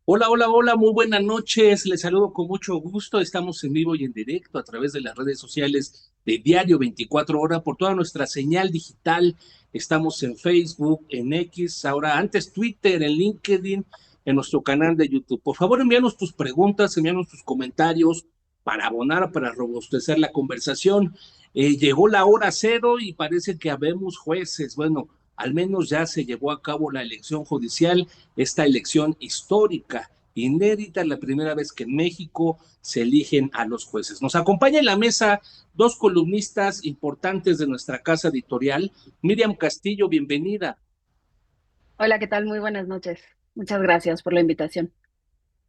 Hola, hola, hola, muy buenas noches. Les saludo con mucho gusto. Estamos en vivo y en directo a través de las redes sociales de Diario 24 Horas por toda nuestra señal digital. Estamos en Facebook, en X, ahora antes Twitter, en LinkedIn, en nuestro canal de YouTube. Por favor, envíanos tus preguntas, envíanos tus comentarios para abonar, para robustecer la conversación. Llegó la hora cero y parece que habemos jueces. Bueno, al menos ya se llevó a cabo la elección judicial, esta elección histórica, inédita, la primera vez que en México se eligen a los jueces. Nos acompaña en la mesa dos columnistas importantes de nuestra casa editorial. Miriam Castillo, bienvenida. Hola, ¿qué tal? Muy buenas noches. Muchas gracias por la invitación.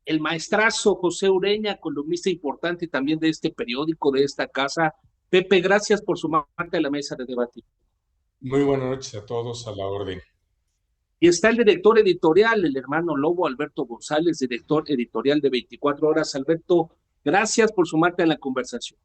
El maestrazo José Ureña, columnista importante también de este periódico, de esta casa. Pepe, gracias por sumarte a la mesa de debate. Muy buenas noches a todos, a la orden. Y está el director editorial, el hermano Lobo, Alberto González, director editorial de 24 Horas. Alberto, gracias por sumarte a la conversación.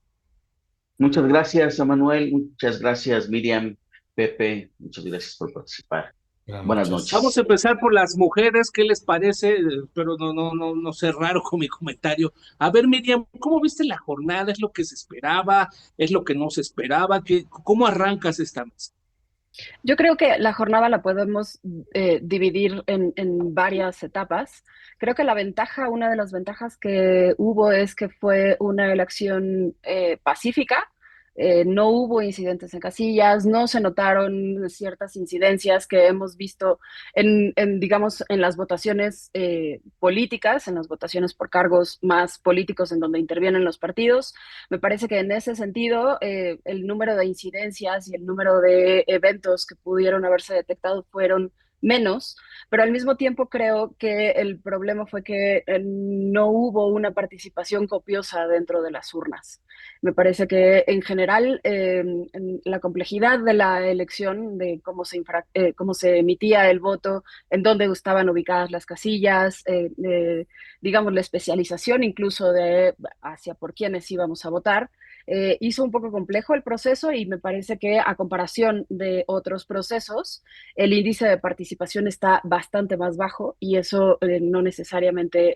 Muchas gracias, Emanuel. Muchas gracias, Miriam, Pepe. Muchas gracias por participar. Buenas Buenas noches. Vamos a noches. empezar por las mujeres, ¿qué les parece? Pero no sé, raro con mi comentario. A ver, Miriam, ¿cómo viste la jornada? ¿Es lo que se esperaba? ¿Es lo que no se esperaba? ¿Cómo arrancas esta mesa? Yo creo que la jornada la podemos dividir en varias etapas. Creo que una de las ventajas que hubo es que fue una elección pacífica. No hubo incidentes en casillas, no se notaron ciertas incidencias que hemos visto digamos, en las votaciones políticas, en las votaciones por cargos más políticos en donde intervienen los partidos. Me parece que en ese sentido, el número de incidencias y el número de eventos que pudieron haberse detectado fueron menos, pero al mismo tiempo creo que el problema fue que no hubo una participación copiosa dentro de las urnas. Me parece que en general en la complejidad de la elección, de cómo se emitía el voto, en dónde estaban ubicadas las casillas, digamos, la especialización incluso de hacia por quiénes íbamos a votar, hizo un poco complejo el proceso y me parece que a comparación de otros procesos, el índice de participación está bastante más bajo y eso no necesariamente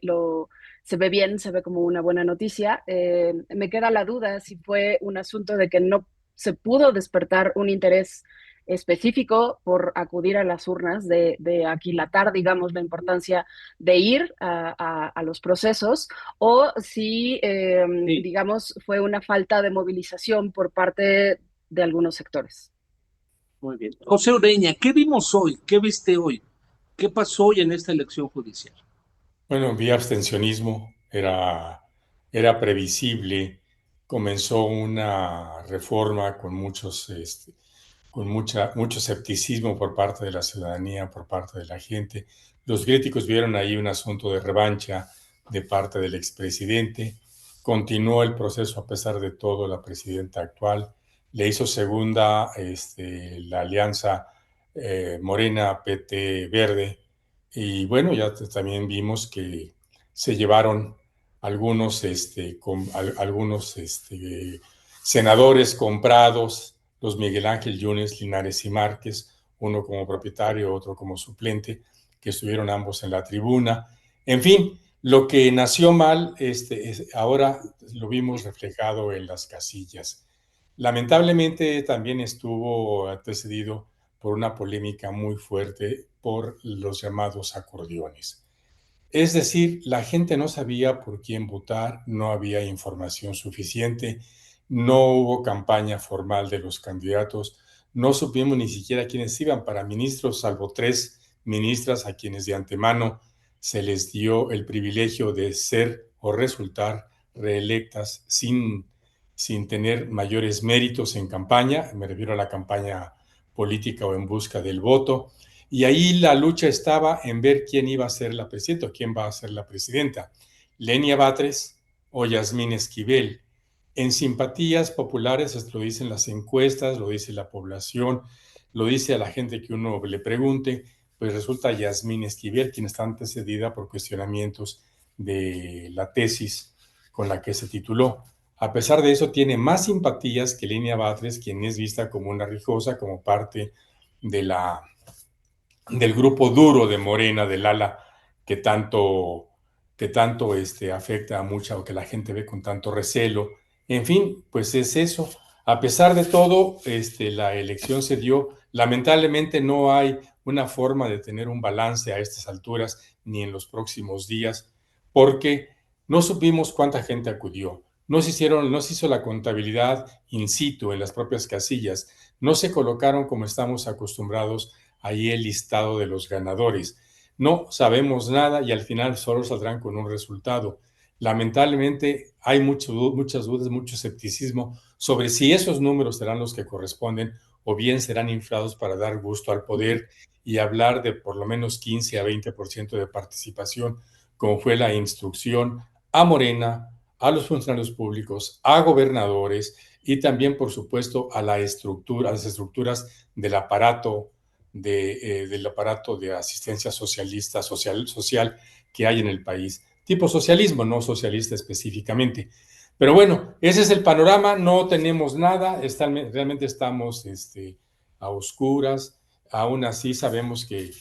se ve bien, se ve como una buena noticia. Me queda la duda si fue un asunto de que no se pudo despertar un interés específico por acudir a las urnas, de aquilatar, digamos, la importancia de ir a los procesos, o si, Sí, digamos, fue una falta de movilización por parte de algunos sectores. muy bien. José Ureña, ¿qué vimos hoy? ¿Qué viste hoy? ¿Qué pasó hoy en esta elección judicial? Bueno, vi abstencionismo, era previsible. Comenzó una reforma con mucho escepticismo por parte de la ciudadanía, por parte de la gente. Los críticos vieron ahí un asunto de revancha de parte del expresidente. Continuó el proceso a pesar de todo la presidenta actual. Le hizo segunda la alianza Morena, PT, Verde. Y bueno, ya también vimos que se llevaron algunos senadores comprados, los Miguel Ángel Yunes, Linares y Márquez, uno como propietario, otro como suplente, que estuvieron ambos en la tribuna. En fin, lo que nació mal, ahora lo vimos reflejado en las casillas. Lamentablemente también estuvo antecedido por una polémica muy fuerte por los llamados acordeones. Es decir, la gente no sabía por quién votar, no había información suficiente, no hubo campaña formal de los candidatos, no supimos ni siquiera quiénes iban para ministros, salvo tres ministras a quienes de antemano se les dio el privilegio de ser o resultar reelectas sin tener mayores méritos en campaña, me refiero a la campaña política o en busca del voto. Y ahí la lucha estaba en ver quién iba a ser la presidenta o quién va a ser la presidenta, Lenia Batres o Yasmín Esquivel. En simpatías populares, esto lo dicen las encuestas, lo dice la población, lo dice a la gente que uno le pregunte, pues resulta Yasmín Esquivel quien está antecedida por cuestionamientos de la tesis con la que se tituló. A pesar de eso, tiene más simpatías que Lenia Batres, quien es vista como una rijosa, como parte de del grupo duro de Morena, del ala que tanto, afecta a mucha o que la gente ve con tanto recelo. En fin, pues es eso. A pesar de todo, la elección se dio. Lamentablemente no hay una forma de tener un balance a estas alturas ni en los próximos días, porque no supimos cuánta gente acudió. No se hizo la contabilidad in situ en las propias casillas. No se colocaron como estamos acostumbrados ahí el listado de los ganadores. No sabemos nada y al final solo saldrán con un resultado. Lamentablemente hay muchas dudas, mucho escepticismo sobre si esos números serán los que corresponden o bien serán inflados para dar gusto al poder y hablar de por lo menos 15 a 20% de participación, como fue la instrucción a Morena, a los funcionarios públicos, a gobernadores y también, por supuesto, a las estructuras del aparato de asistencia social que hay en el país. Tipo socialismo, no socialista específicamente. Pero bueno, ese es el panorama, no tenemos nada, realmente estamos a oscuras, aún así sabemos que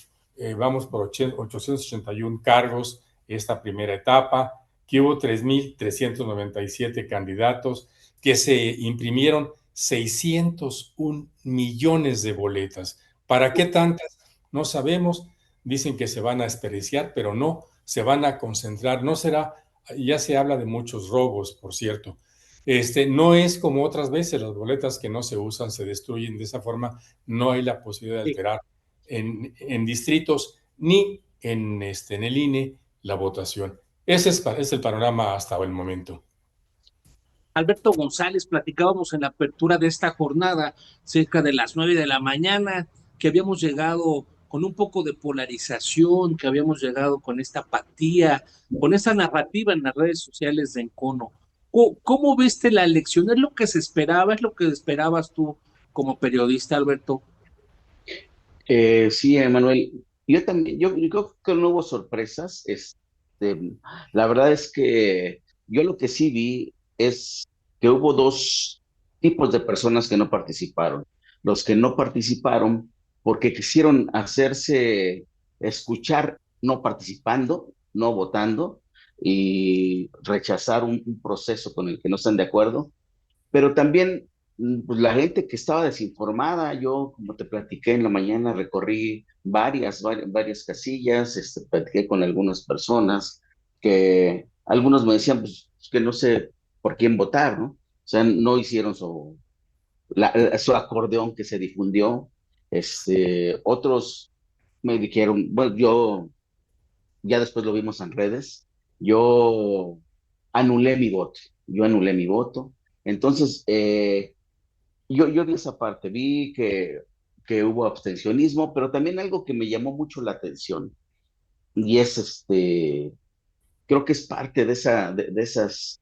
vamos por 881 cargos esta primera etapa, que hubo 3.397 candidatos, que se imprimieron 601 millones de boletas. ¿Para qué tantas? No sabemos. Dicen que se van a desperdiciar, pero no, se van a concentrar. No será, ya se habla de muchos robos, por cierto. No es como otras veces, las boletas que no se usan se destruyen. De esa forma, no hay la posibilidad de alterar en distritos ni en el INE la votación. Ese es el panorama hasta el momento. Alberto González, platicábamos en la apertura de esta jornada, cerca de las 9 de la mañana, que habíamos llegado con un poco de polarización, que habíamos llegado con esta apatía, con esta narrativa en las redes sociales de encono. ¿Cómo viste la elección? ¿Es lo que se esperaba? ¿Es lo que esperabas tú como periodista, Alberto? Sí, Emanuel, yo también, yo creo que no hubo sorpresas. La verdad es que yo lo que sí vi es que hubo dos tipos de personas que no participaron. Los que no participaron porque quisieron hacerse escuchar no participando, no votando y rechazar un proceso con el que no están de acuerdo, pero también pues, la gente que estaba desinformada. Yo, como te platiqué en la mañana, recorrí varias casillas, platiqué con algunas personas que algunos me decían pues, que no sé por quién votar, ¿no? O sea, no hicieron su acordeón que se difundió. Otros me dijeron, bueno, yo ya después lo vimos en redes, yo anulé mi voto, yo anulé mi voto. Entonces, yo vi esa parte, vi que hubo abstencionismo, pero también algo que me llamó mucho la atención, y es creo que es parte de esas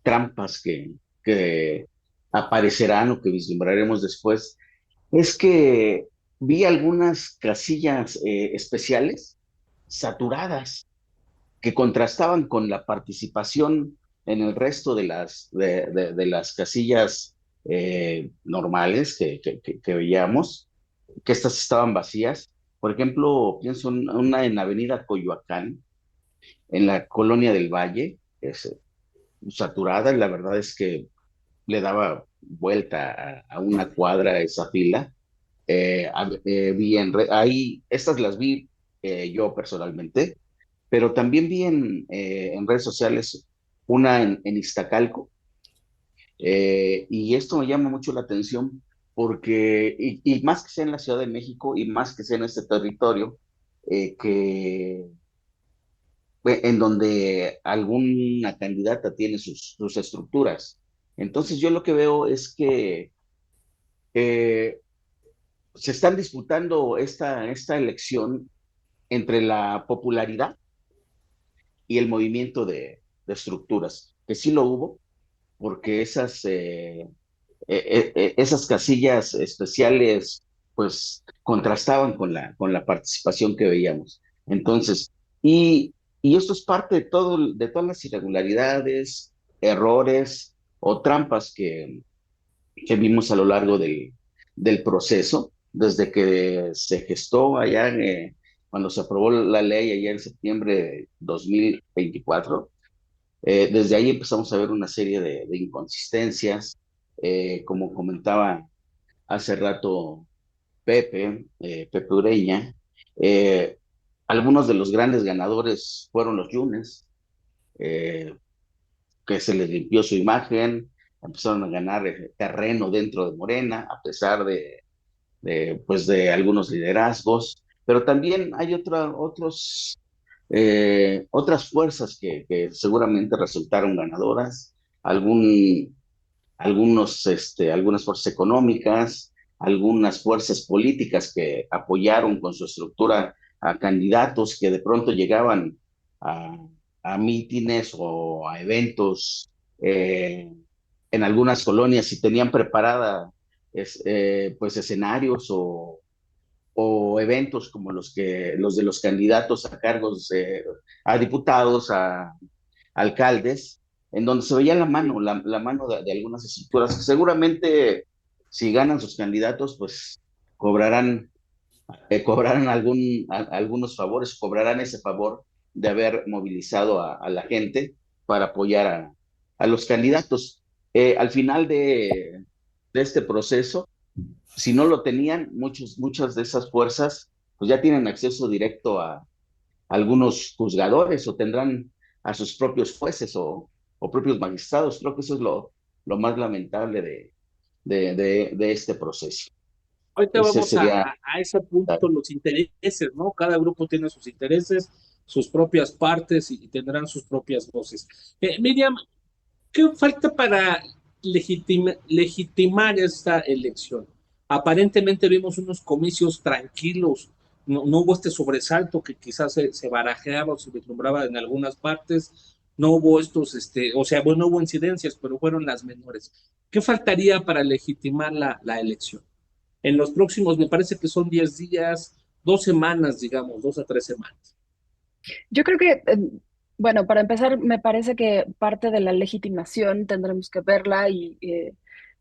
trampas que aparecerán o que vislumbraremos después, es que vi algunas casillas especiales saturadas que contrastaban con la participación en el resto de las casillas normales que veíamos, que estas estaban vacías. Por ejemplo, pienso en una en la avenida Coyoacán, en la colonia del Valle, saturada, y la verdad es que le daba vuelta a una cuadra esa fila. Ahí, estas las vi yo personalmente, pero también vi en redes sociales una en Iztacalco, y esto me llama mucho la atención porque, y más que sea en la Ciudad de México y más que sea en este territorio, en donde alguna candidata tiene sus estructuras. Entonces yo lo que veo es que eh, se están disputando esta elección entre la popularidad y el movimiento de estructuras, que sí lo hubo, porque esas casillas especiales pues contrastaban con la participación que veíamos. Entonces, y esto es parte de todas las irregularidades, errores o trampas que vimos a lo largo del proceso, desde que se gestó allá cuando se aprobó la ley allá en septiembre de 2024, desde ahí empezamos a ver una serie de inconsistencias, como comentaba hace rato Pepe Ureña. eh, Algunos de los grandes ganadores fueron los Yunes, eh, que se les limpió su imagen, empezaron a ganar terreno dentro de Morena, a pesar pues de algunos liderazgos, pero también hay otras fuerzas que seguramente resultaron ganadoras, algún, algunas fuerzas económicas, algunas fuerzas políticas que apoyaron con su estructura a candidatos que de pronto llegaban a, a mítines o a eventos en algunas colonias y tenían preparada pues escenarios o eventos como los de los candidatos a cargos a diputados, a alcaldes, en donde se veía la mano de algunas estructuras que seguramente si ganan sus candidatos, pues cobrarán, cobrarán algunos favores, cobrarán ese favor de haber movilizado a la gente para apoyar a los candidatos. Al final de este proceso, si no lo tenían, muchas de esas fuerzas pues ya tienen acceso directo a algunos juzgadores o tendrán a sus propios jueces o propios magistrados. Creo que eso es lo más lamentable de este proceso. Ahorita Ese vamos sería... a ese punto, los intereses, ¿no? Cada grupo tiene sus intereses, sus propias partes y tendrán sus propias voces. Miriam, ¿qué falta para legitimar esta elección? Aparentemente vimos unos comicios tranquilos, no hubo este sobresalto que quizás se barajeaba o se vislumbraba en algunas partes, no hubo o sea, bueno, no hubo incidencias, pero fueron las menores. ¿Qué faltaría para legitimar la elección? En los próximos, me parece que son 10 días, 2 semanas, digamos, 2 a 3 semanas. Yo creo que, bueno, para empezar, me parece que parte de la legitimación tendremos que verla y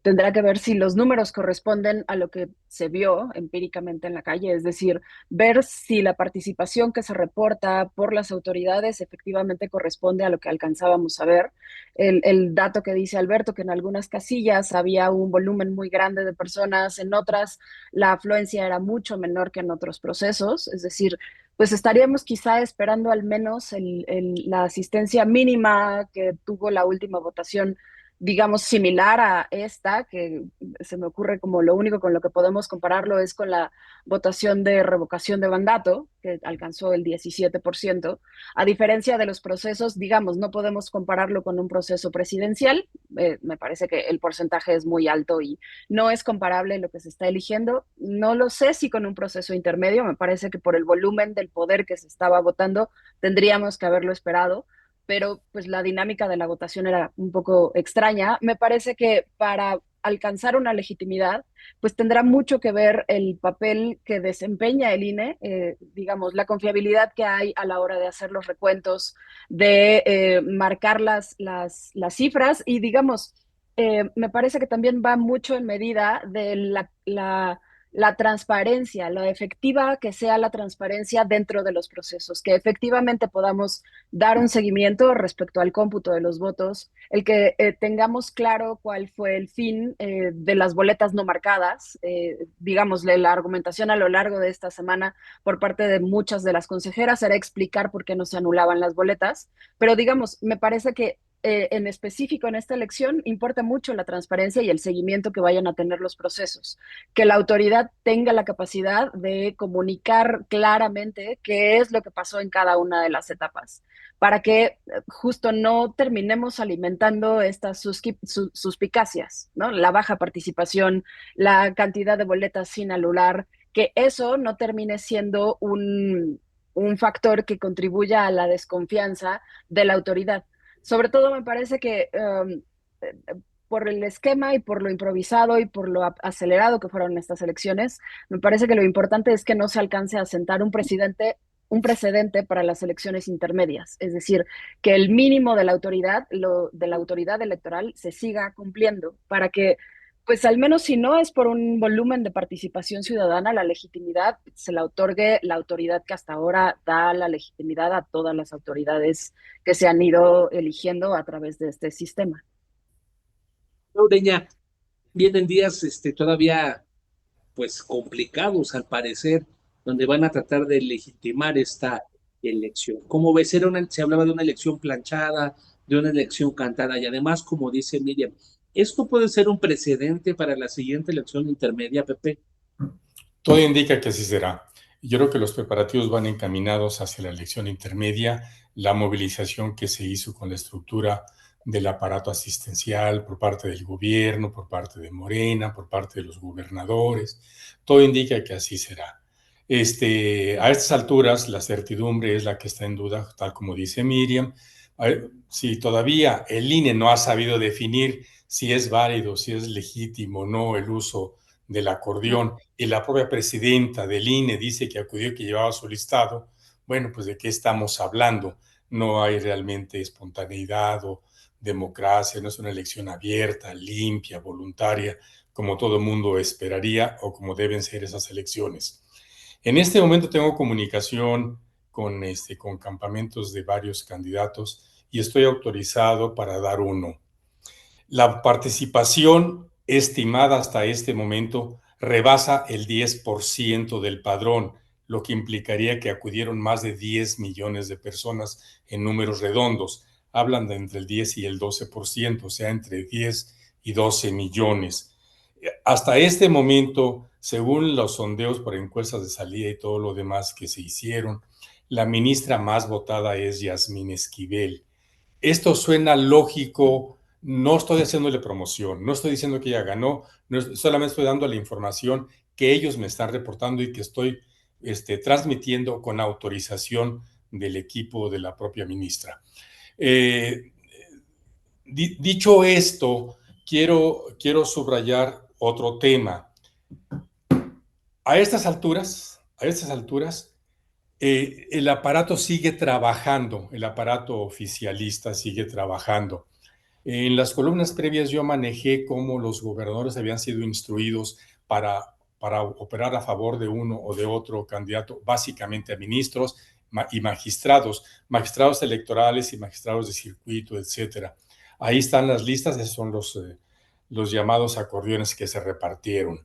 tendrá que ver si los números corresponden a lo que se vio empíricamente en la calle, es decir, ver si la participación que se reporta por las autoridades efectivamente corresponde a lo que alcanzábamos a ver. El dato que dice Alberto, que en algunas casillas había un volumen muy grande de personas, en otras la afluencia era mucho menor que en otros procesos, es decir, pues estaríamos quizá esperando al menos la asistencia mínima que tuvo la última votación, digamos, similar a esta, que se me ocurre como lo único con lo que podemos compararlo es con la votación de revocación de mandato, que alcanzó el 17%. A diferencia de los procesos, digamos, no podemos compararlo con un proceso presidencial. Me parece que el porcentaje es muy alto y no es comparable lo que se está eligiendo. No lo sé si con un proceso intermedio, me parece que por el volumen del poder que se estaba votando tendríamos que haberlo esperado, pero pues la dinámica de la votación era un poco extraña. Me parece que para alcanzar una legitimidad, pues tendrá mucho que ver el papel que desempeña el INE, digamos, la confiabilidad que hay a la hora de hacer los recuentos, de marcar las cifras y, digamos, me parece que también va mucho en medida de la transparencia, lo efectiva que sea la transparencia dentro de los procesos, que efectivamente podamos dar un seguimiento respecto al cómputo de los votos, el que tengamos claro cuál fue el fin de las boletas no marcadas, digamos, la argumentación a lo largo de esta semana por parte de muchas de las consejeras era explicar por qué no se anulaban las boletas, pero digamos, me parece que en específico en esta elección importa mucho la transparencia y el seguimiento que vayan a tener los procesos, que la autoridad tenga la capacidad de comunicar claramente qué es lo que pasó en cada una de las etapas, para que justo no terminemos alimentando estas suspicacias, ¿no? La baja participación, la cantidad de boletas sin anular, que eso no termine siendo un factor que contribuya a la desconfianza de la autoridad. Sobre todo me parece que por el esquema y por lo improvisado y por lo acelerado que fueron estas elecciones, me parece que lo importante es que no se alcance a sentar un precedente para las elecciones intermedias, es decir, que el mínimo de la autoridad, de la autoridad electoral se siga cumpliendo para que Pues al menos si no es por un volumen de participación ciudadana, la legitimidad se la otorgue la autoridad que hasta ahora da la legitimidad a todas las autoridades que se han ido eligiendo a través de este sistema. Ureña, vienen días todavía pues complicados al parecer, donde van a tratar de legitimar esta elección. ¿Cómo ves? Se hablaba de una elección planchada, de una elección cantada, y además, como dice Miriam, ¿esto puede ser un precedente para la siguiente elección intermedia, Pepe? Todo indica que así será. Yo creo que los preparativos van encaminados hacia la elección intermedia, la movilización que se hizo con la estructura del aparato asistencial por parte del gobierno, por parte de Morena, por parte de los gobernadores. Todo indica que así será. A estas alturas, la certidumbre es la que está en duda, tal como dice Miriam. Si todavía el INE no ha sabido definir si es válido, si es legítimo o no el uso del acordeón, y la propia presidenta del INE dice que acudió, que llevaba su listado, bueno, pues ¿de qué estamos hablando? No hay realmente espontaneidad o democracia, no es una elección abierta, limpia, voluntaria, como todo mundo esperaría o como deben ser esas elecciones. En este momento tengo comunicación con campamentos de varios candidatos y estoy autorizado para dar uno. La participación estimada hasta este momento rebasa el 10% del padrón, lo que implicaría que acudieron más de 10 millones de personas en números redondos. Hablan de entre el 10 y el 12%, o sea, entre 10 y 12 millones. Hasta este momento, según los sondeos por encuestas de salida y todo lo demás que se hicieron, la ministra más votada es Yasmín Esquivel. Esto suena lógico, no estoy haciéndole promoción, no estoy diciendo que ella ganó, solamente estoy dando la información que ellos me están reportando y que estoy transmitiendo con autorización del equipo de la propia ministra. Dicho esto, quiero subrayar otro tema. A estas alturas, el aparato sigue trabajando, el aparato oficialista sigue trabajando. En las columnas previas yo manejé cómo los gobernadores habían sido instruidos para operar a favor de uno o de otro candidato, básicamente a ministros y magistrados electorales y magistrados de circuito, etcétera. Ahí están las listas, esos son los llamados acordeones que se repartieron.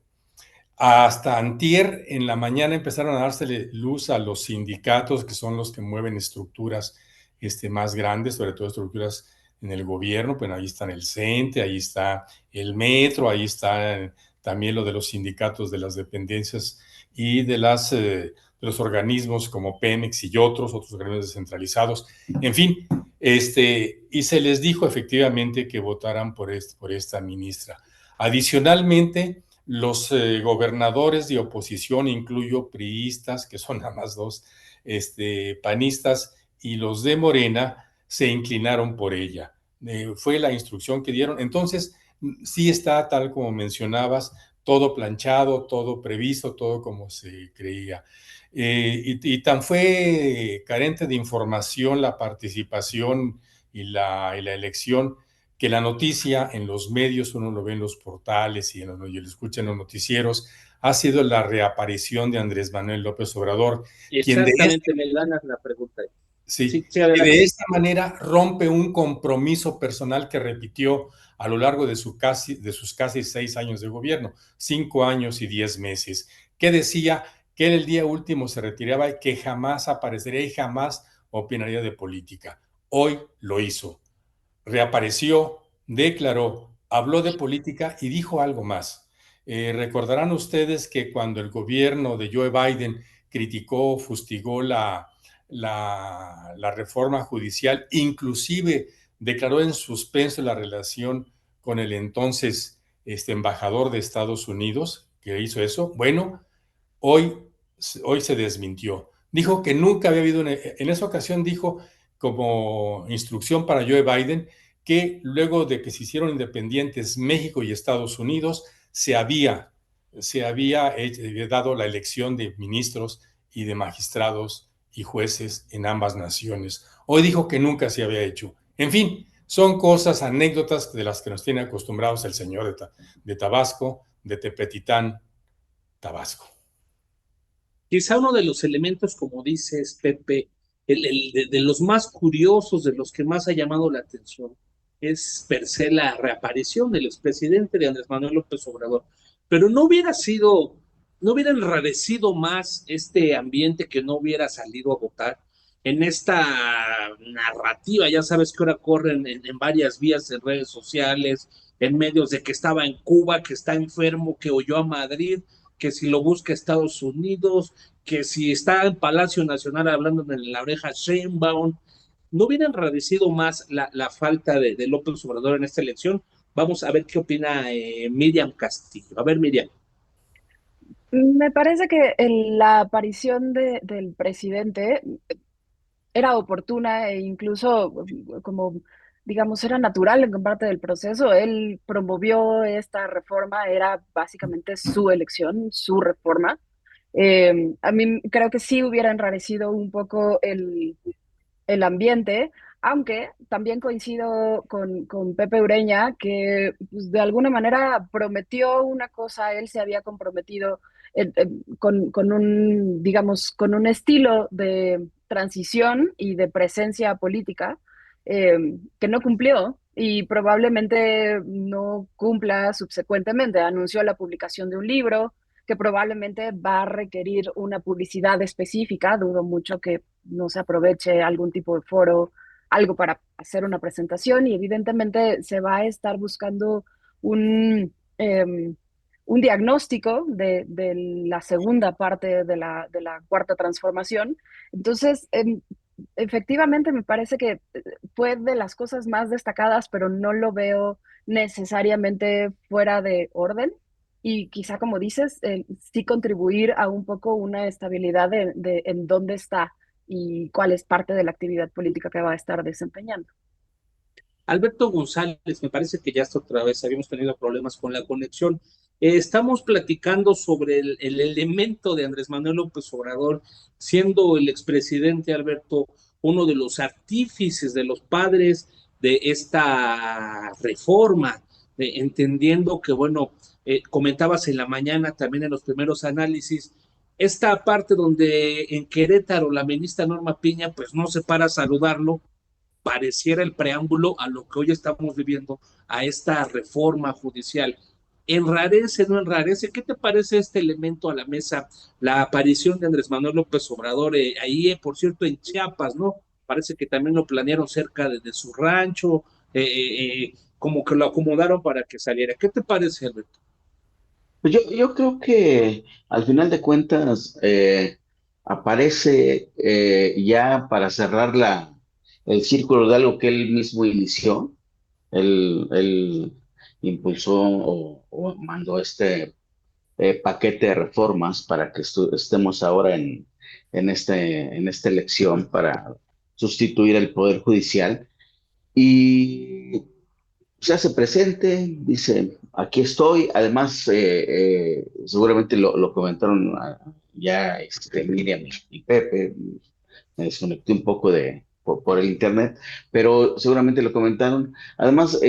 Hasta antier en la mañana empezaron a dársele luz a los sindicatos, que son los que mueven estructuras más grandes, sobre todo estructuras en el gobierno. Pues ahí están el CENTE, ahí está el Metro, ahí está también lo de los sindicatos de las dependencias y de los organismos como Pemex y otros organismos descentralizados. En fin, y se les dijo efectivamente que votaran por esta ministra. Adicionalmente, los gobernadores de oposición, incluyo priistas, que son nada más dos, panistas, y los de Morena, se inclinaron por ella. Fue la instrucción que dieron. Entonces, sí está, tal como mencionabas, todo planchado, todo previsto, todo como se creía. Y tan fue carente de información la participación y la elección, que la noticia en los medios, uno lo ve en los portales y lo escucha en los noticieros, ha sido la reaparición de Andrés Manuel López Obrador. Exactamente, me ganas la pregunta. Sí, que de esta manera rompe un compromiso personal que repitió a lo largo de sus casi 6 años de gobierno, 5 años y 10 meses, que decía que él el día último se retiraba y que jamás aparecería y jamás opinaría de política. Hoy lo hizo. Reapareció, declaró, habló de política y dijo algo más. Recordarán ustedes que cuando el gobierno de Joe Biden criticó, fustigó la reforma judicial, inclusive declaró en suspenso la relación con el entonces embajador de Estados Unidos, que hizo eso. Bueno, hoy se desmintió. Dijo que nunca había habido, en esa ocasión dijo como instrucción para Joe Biden que luego de que se hicieron independientes México y Estados Unidos, se había dado la elección de ministros y de magistrados y jueces en ambas naciones. Hoy dijo que nunca se había hecho. En fin, Son cosas, anécdotas de las que nos tiene acostumbrados el señor de Tabasco, de Tepetitán, Tabasco. Quizá uno de los elementos, como dices, Pepe, de los más curiosos, de los que más ha llamado la atención, es per se la reaparición del expresidente de Andrés Manuel López Obrador. Pero no hubiera enrarecido más este ambiente que no hubiera salido a votar en esta narrativa. Ya sabes que ahora corren en varias vías en redes sociales, en medios de que estaba en Cuba, que está enfermo, que huyó a Madrid, que si lo busca Estados Unidos, que si está en Palacio Nacional hablando en la oreja Sheinbaum. ¿No hubiera enradecido más la falta de López Obrador en esta elección? Vamos a ver qué opina Miriam Castillo. A ver, Miriam. Me parece que la aparición del presidente era oportuna e incluso como, digamos, era natural en parte del proceso. Él promovió esta reforma, era básicamente su elección, su reforma. A mí creo que sí hubiera enrarecido un poco el ambiente, aunque también coincido con Pepe Ureña, que pues, de alguna manera prometió una cosa, él se había comprometido con un, digamos, con un estilo de transición y de presencia política que no cumplió y probablemente no cumpla subsecuentemente. Anunció la publicación de un libro que probablemente va a requerir una publicidad específica. Dudo mucho que no se aproveche algún tipo de foro, algo para hacer una presentación, y evidentemente se va a estar buscando un, un diagnóstico de la segunda parte de la cuarta transformación. Entonces, efectivamente me parece que fue de las cosas más destacadas, pero no lo veo necesariamente fuera de orden. Y quizá, como dices, sí contribuir a un poco una estabilidad de en dónde está y cuál es parte de la actividad política que va a estar desempeñando. Alberto González, me parece que ya está otra vez, habíamos tenido problemas con la conexión. Estamos platicando sobre el elemento de Andrés Manuel López Obrador, siendo el expresidente Alberto uno de los artífices, de los padres de esta reforma, entendiendo que, bueno, comentabas en la mañana también en los primeros análisis, esta parte donde en Querétaro la ministra Norma Piña pues no se para a saludarlo, pareciera el preámbulo a lo que hoy estamos viviendo, a esta reforma judicial. ¿Enrarece, no enrarece? ¿Qué te parece este elemento a la mesa? La aparición de Andrés Manuel López Obrador, ahí, por cierto, en Chiapas, ¿no? Parece que también lo planearon cerca de su rancho, como que lo acomodaron para que saliera. ¿Qué te parece, Alberto? Pues yo creo que al final de cuentas aparece ya para cerrar el círculo de algo que él mismo inició. Él impulsó o mandó este paquete de reformas para que estemos ahora en esta elección para sustituir el Poder Judicial. Y se hace presente, dice, aquí estoy. Además, seguramente lo comentaron ya Miriam y Pepe. Me desconecté un poco por el internet, pero seguramente lo comentaron. Además,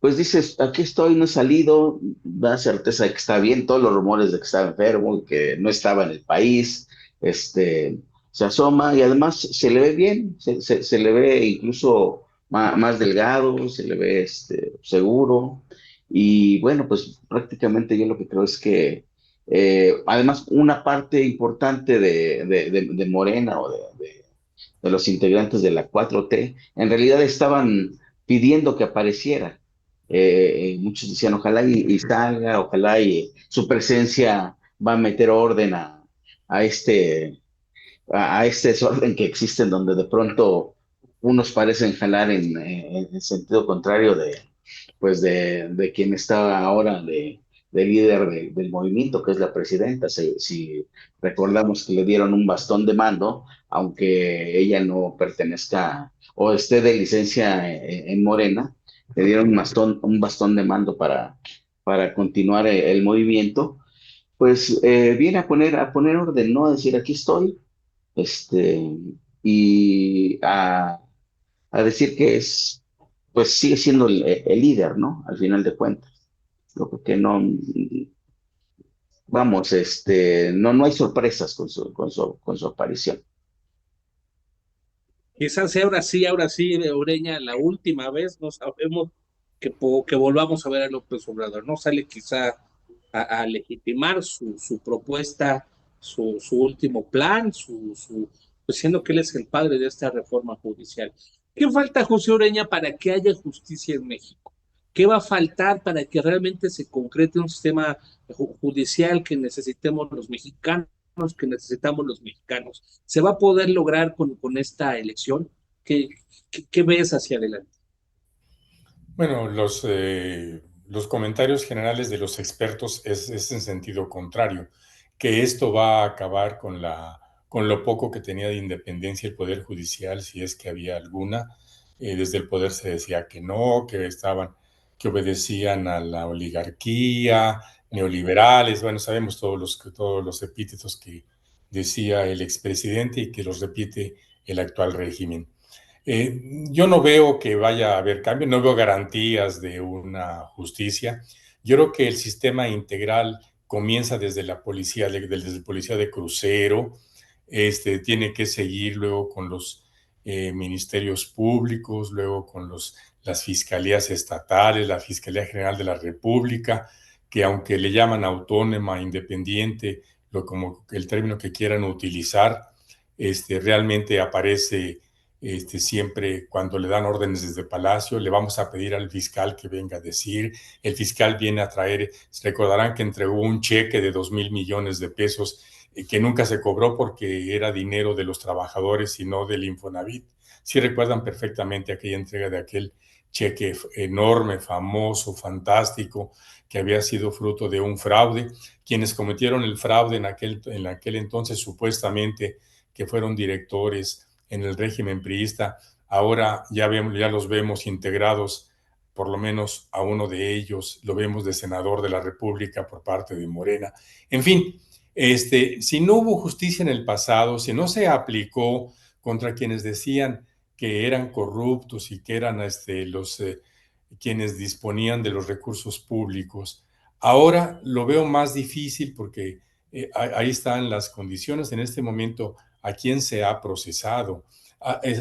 pues dices, aquí estoy, no he salido, da certeza de que está bien, todos los rumores de que estaba enfermo, que no estaba en el país, se asoma y además se le ve bien, se le ve incluso más delgado, se le ve seguro. Y bueno, pues prácticamente yo lo que creo es que además una parte importante de Morena o de los integrantes de la 4T en realidad estaban pidiendo que apareciera. Muchos decían, ojalá y salga, ojalá y su presencia va a meter orden a este a este desorden que existe en donde de pronto unos parecen jalar en el sentido contrario de quien está ahora de líder del movimiento, que es la presidenta. Si recordamos que le dieron un bastón de mando, aunque ella no pertenezca o esté de licencia en Morena, le dieron un bastón de mando para continuar el movimiento. Pues viene a poner orden, ¿no? A decir, aquí estoy, este, y a decir que es pues sigue siendo el líder, ¿no? Al final de cuentas. Yo creo que no, vamos, no hay sorpresas con su aparición. Quizás sea ahora sí, Ureña, la última vez, no sabemos que volvamos a ver a López Obrador, ¿no? Sale quizá a legitimar su propuesta, su último plan, pues siendo que él es el padre de esta reforma judicial. ¿Qué falta, José Ureña, para que haya justicia en México? ¿Qué va a faltar para que realmente se concrete un sistema judicial que necesitemos los mexicanos, que necesitamos los mexicanos? ¿Se va a poder lograr con esta elección? ¿Qué ves hacia adelante? Bueno, los comentarios generales de los expertos es en sentido contrario, que esto va a acabar con lo poco que tenía de independencia el Poder Judicial, si es que había alguna. Desde el poder se decía que no, que obedecían a la oligarquía, neoliberales. Bueno, sabemos todos los epítetos que decía el expresidente y que los repite el actual régimen. Yo no veo que vaya a haber cambio, no veo garantías de una justicia. Yo creo que el sistema integral comienza desde desde el policía de crucero, tiene que seguir luego con los ministerios públicos, luego con las fiscalías estatales, la Fiscalía General de la República, que aunque le llaman autónoma, independiente, como el término que quieran utilizar, realmente aparece siempre cuando le dan órdenes desde Palacio. Le vamos a pedir al fiscal que venga a decir, el fiscal viene a traer, recordarán que entregó un cheque de 2,000 millones de pesos que nunca se cobró porque era dinero de los trabajadores y no del Infonavit. Sí recuerdan perfectamente aquella entrega de aquel cheque enorme, famoso, fantástico, que había sido fruto de un fraude. Quienes cometieron el fraude en aquel entonces, supuestamente, que fueron directores en el régimen priista, ahora ya los vemos integrados, por lo menos a uno de ellos, lo vemos de senador de la República por parte de Morena. En fin, si no hubo justicia en el pasado, si no se aplicó contra quienes decían que eran corruptos y que eran quienes disponían de los recursos públicos, ahora lo veo más difícil porque ahí están las condiciones en este momento. ¿A quién se ha procesado?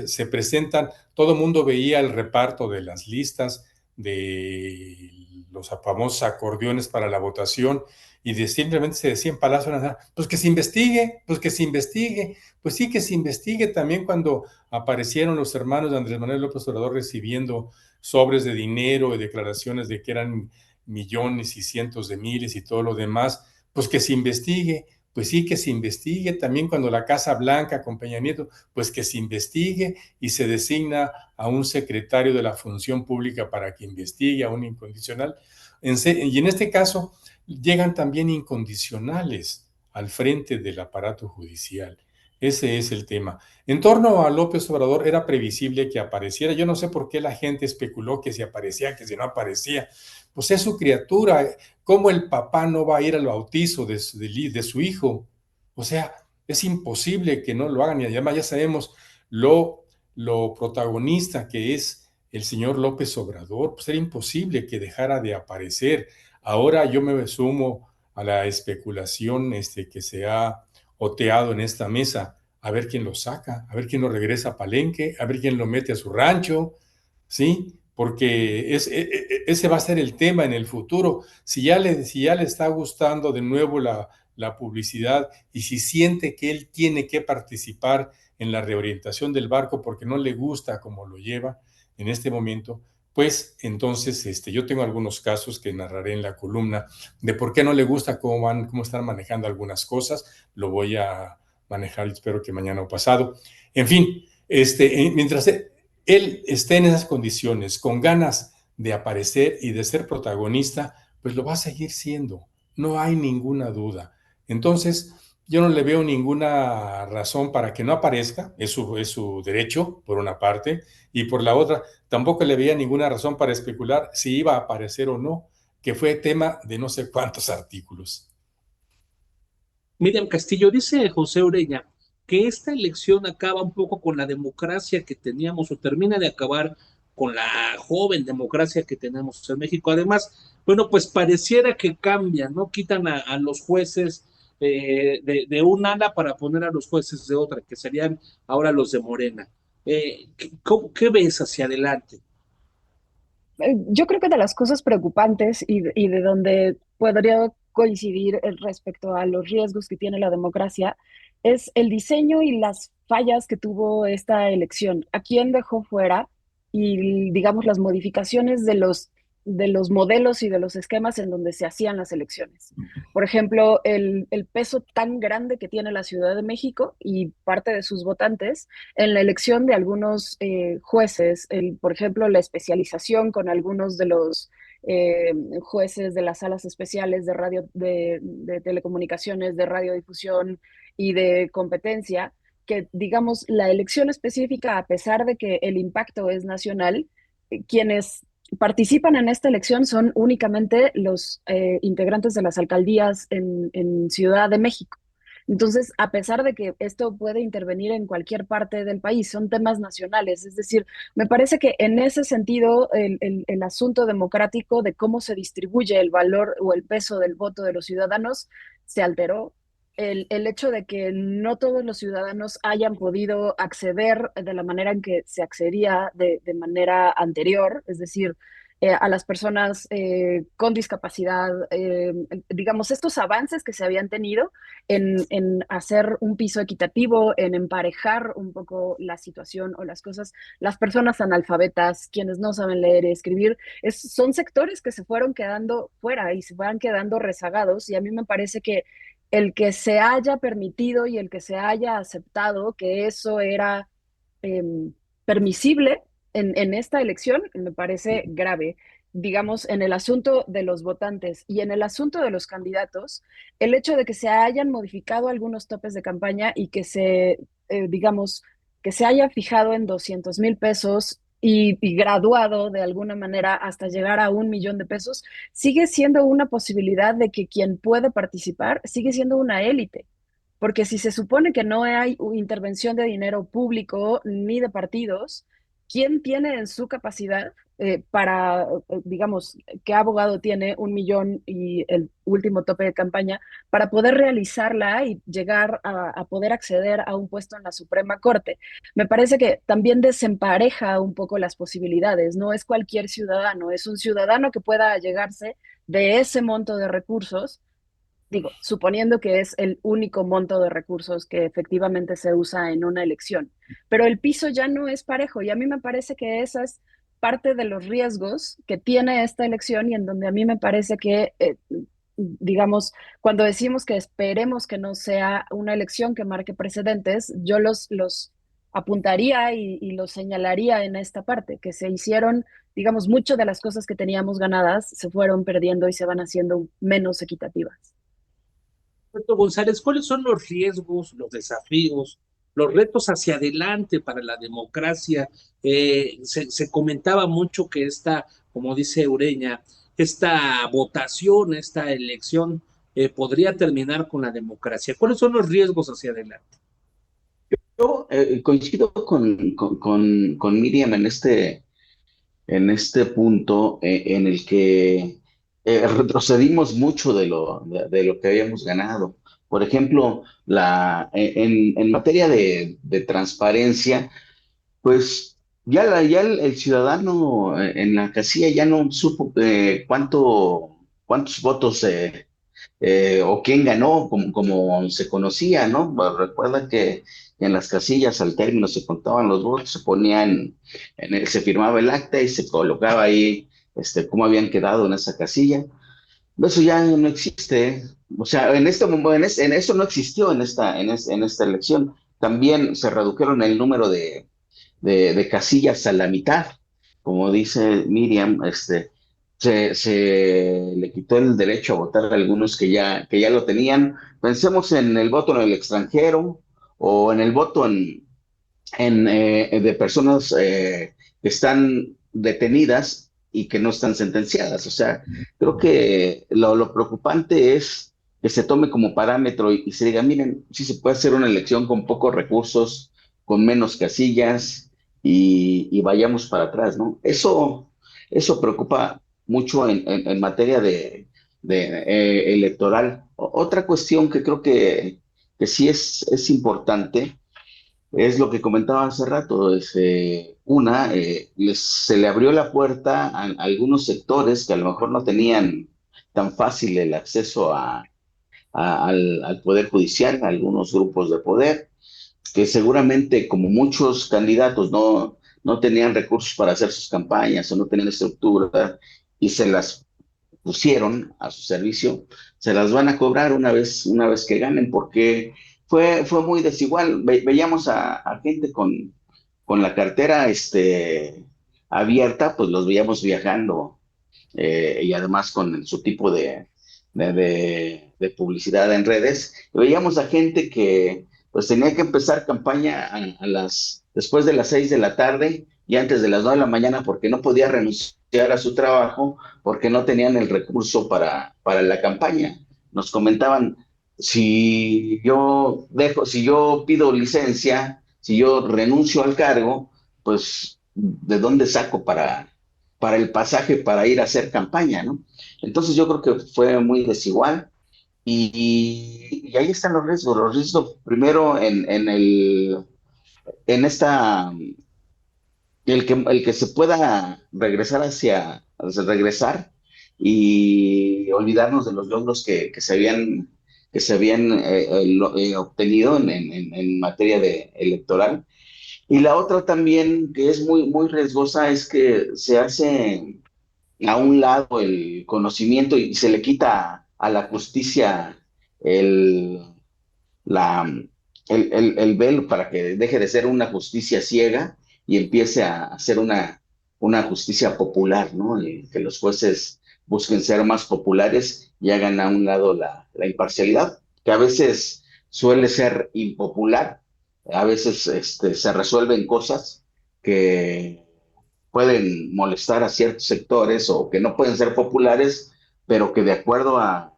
Se presentan, todo el mundo veía el reparto de las listas de los famosos acordeones para la votación y simplemente se decía en Palacio Nacional, pues que se investigue, pues que se investigue, pues sí que se investigue. También cuando aparecieron los hermanos de Andrés Manuel López Obrador recibiendo sobres de dinero y declaraciones de que eran millones y cientos de miles y todo lo demás, pues que se investigue. Pues sí, que se investigue. También cuando la Casa Blanca con Peña Nieto, pues que se investigue y se designa a un secretario de la Función Pública para que investigue, a un incondicional. Y en este caso llegan también incondicionales al frente del aparato judicial. Ese es el tema. En torno a López Obrador era previsible que apareciera. Yo no sé por qué la gente especuló que si aparecía, que si no aparecía. Pues es su criatura. ¿Cómo el papá no va a ir al bautizo de su hijo? O sea, es imposible que no lo hagan. Y además ya sabemos lo protagonista que es el señor López Obrador. Pues era imposible que dejara de aparecer. Ahora yo me sumo a la especulación que se ha oteado en esta mesa, a ver quién lo saca, a ver quién lo regresa a Palenque, a ver quién lo mete a su rancho, ¿sí? Porque ese va a ser el tema en el futuro. Si ya le está gustando de nuevo la publicidad y si siente que él tiene que participar en la reorientación del barco porque no le gusta cómo lo lleva en este momento, pues entonces yo tengo algunos casos que narraré en la columna de por qué no le gusta cómo están manejando algunas cosas. Lo voy a manejar, espero que mañana o pasado. En fin, mientras él esté en esas condiciones, con ganas de aparecer y de ser protagonista, pues lo va a seguir siendo, no hay ninguna duda. Entonces, yo no le veo ninguna razón para que no aparezca, es su derecho, por una parte, y por la otra, tampoco le veía ninguna razón para especular si iba a aparecer o no, que fue tema de no sé cuántos artículos. Miriam Castillo, dice José Ureña que esta elección acaba un poco con la democracia que teníamos o termina de acabar con la joven democracia que tenemos en México. Además, bueno, pues pareciera que cambian, ¿no? Quitan a los jueces de un ala para poner a los jueces de otra, que serían ahora los de Morena. ¿Qué ves hacia adelante? Yo creo que de las cosas preocupantes y de donde podría coincidir respecto a los riesgos que tiene la democracia es el diseño y las fallas que tuvo esta elección. ¿A quién dejó fuera? Y digamos las modificaciones de los modelos y de los esquemas en donde se hacían las elecciones. Por ejemplo, el peso tan grande que tiene la Ciudad de México y parte de sus votantes en la elección de algunos jueces, por ejemplo, la especialización con algunos de los jueces de las salas especiales de radio, de telecomunicaciones, de radiodifusión y de competencia, que digamos la elección específica, a pesar de que el impacto es nacional, quienes participan en esta elección son únicamente los integrantes de las alcaldías en Ciudad de México. Entonces, a pesar de que esto puede intervenir en cualquier parte del país, son temas nacionales. Es decir, me parece que en ese sentido, el asunto democrático de cómo se distribuye el valor o el peso del voto de los ciudadanos se alteró. El hecho de que no todos los ciudadanos hayan podido acceder de la manera en que se accedía de manera anterior, es decir, a las personas con discapacidad, digamos, estos avances que se habían tenido en hacer un piso equitativo, en emparejar un poco la situación o las cosas, las personas analfabetas, quienes no saben leer y escribir, son sectores que se fueron quedando fuera y se van quedando rezagados, y a mí me parece que el que se haya permitido y el que se haya aceptado que eso era eh, permisible en esta elección me parece grave. Digamos, en el asunto de los votantes y en el asunto de los candidatos, el hecho de que se hayan modificado algunos topes de campaña y que digamos, que se haya fijado en 200,000 pesos y graduado de alguna manera hasta llegar a 1 millón de pesos, sigue siendo una posibilidad de que quien puede participar sigue siendo una élite. Porque si se supone que no hay intervención de dinero público ni de partidos, ¿quién tiene en su capacidad digamos, qué abogado tiene 1 millón y el último tope de campaña para poder realizarla y llegar a poder acceder a un puesto en la Suprema Corte? Me parece que también desempareja un poco las posibilidades. No es cualquier ciudadano, es un ciudadano que pueda llegarse de ese monto de recursos, digo, suponiendo que es el único monto de recursos que efectivamente se usa en una elección, pero el piso ya no es parejo y a mí me parece que esa es parte de los riesgos que tiene esta elección y en donde a mí me parece que, digamos, cuando decimos que esperemos que no sea una elección que marque precedentes, yo los apuntaría y los señalaría en esta parte, que se hicieron, digamos, muchas de las cosas que teníamos ganadas se fueron perdiendo y se van haciendo menos equitativas. Roberto González, ¿cuáles son los riesgos, los desafíos, los retos hacia adelante para la democracia? Se comentaba mucho que esta, como dice Ureña, esta votación, esta elección podría terminar con la democracia. ¿Cuáles son los riesgos hacia adelante? Yo coincido con Miriam en este punto en el que retrocedimos mucho de lo que habíamos ganado. Por ejemplo, en materia de transparencia, pues ya el ciudadano en la casilla ya no supo cuántos votos o quién ganó, como se conocía, ¿no? Pues recuerda que en las casillas al término se contaban los votos, se ponían, se firmaba el acta y se colocaba ahí cómo habían quedado en esa casilla. Eso ya no existe. O sea, en eso no existió en esta elección. También se redujeron el número de casillas a la mitad. Como dice Miriam, se le quitó el derecho a votar a algunos que ya lo tenían. Pensemos en el voto en el extranjero o en el voto de personas que están detenidas y que no están sentenciadas. O sea, creo que lo preocupante es que se tome como parámetro y se diga, miren, sí se puede hacer una elección con pocos recursos, con menos casillas, y vayamos para atrás, ¿no? Eso preocupa mucho en materia de electoral. Otra cuestión que creo que sí es importante es lo que comentaba hace rato. Se le abrió la puerta a algunos sectores que a lo mejor no tenían tan fácil el acceso al Poder Judicial, a algunos grupos de poder que seguramente como muchos candidatos no tenían recursos para hacer sus campañas o no tenían estructura y se las pusieron a su servicio, se las van a cobrar una vez que ganen, porque fue muy desigual. Veíamos a gente con la cartera abierta, pues los veíamos viajando y además con su tipo de publicidad en redes. Veíamos a gente que pues tenía que empezar campaña después de las 6 de la tarde y antes de las 9 de la mañana porque no podía renunciar a su trabajo porque no tenían el recurso para la campaña. Nos comentaban, si yo pido licencia, si yo renuncio al cargo, pues ¿de dónde saco para el pasaje para ir a hacer campaña, ¿no? Entonces yo creo que fue muy desigual y ahí están los riesgos. Los riesgos primero en esta, el que se pueda regresar y olvidarnos de los logros que se habían obtenido en materia electoral. Y la otra también que es muy, muy riesgosa es que se hace a un lado el conocimiento y se le quita a la justicia el, la, el velo para que deje de ser una justicia ciega y empiece a ser una justicia popular, ¿no? Y que los jueces busquen ser más populares y hagan a un lado la imparcialidad, que a veces suele ser impopular, a veces se resuelven cosas que pueden molestar a ciertos sectores o que no pueden ser populares, pero que de acuerdo a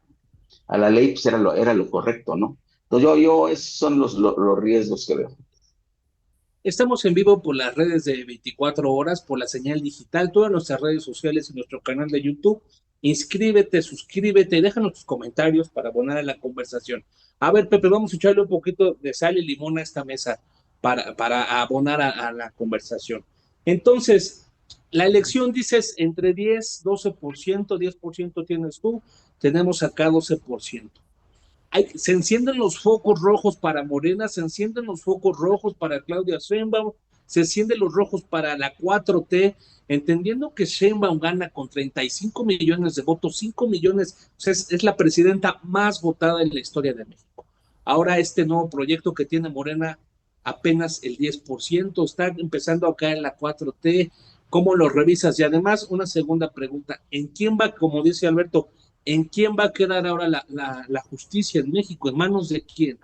la ley pues era lo correcto, ¿no? Entonces esos son los riesgos que veo. Estamos en vivo por las redes de 24 horas, por la señal digital, todas nuestras redes sociales y nuestro canal de YouTube. Inscríbete, suscríbete, déjanos tus comentarios para abonar a la conversación. A ver, Pepe, vamos a echarle un poquito de sal y limón a esta mesa para abonar a la conversación. Entonces, la elección dices entre 10, 12%, 10% tienes tú, tenemos acá 12%. Se encienden los focos rojos para Morena, se encienden los focos rojos para Claudia Sheinbaum, se encienden los rojos para la 4T, entendiendo que Sheinbaum gana con 35 millones de votos, 5 millones, o sea, es la presidenta más votada en la historia de México. Ahora este nuevo proyecto que tiene Morena, apenas el 10%, está empezando a caer en la 4T, ¿cómo lo revisas? Y además, una segunda pregunta, ¿en quién va, como dice Alberto, en quién va a quedar ahora la justicia en México? ¿En manos de quién?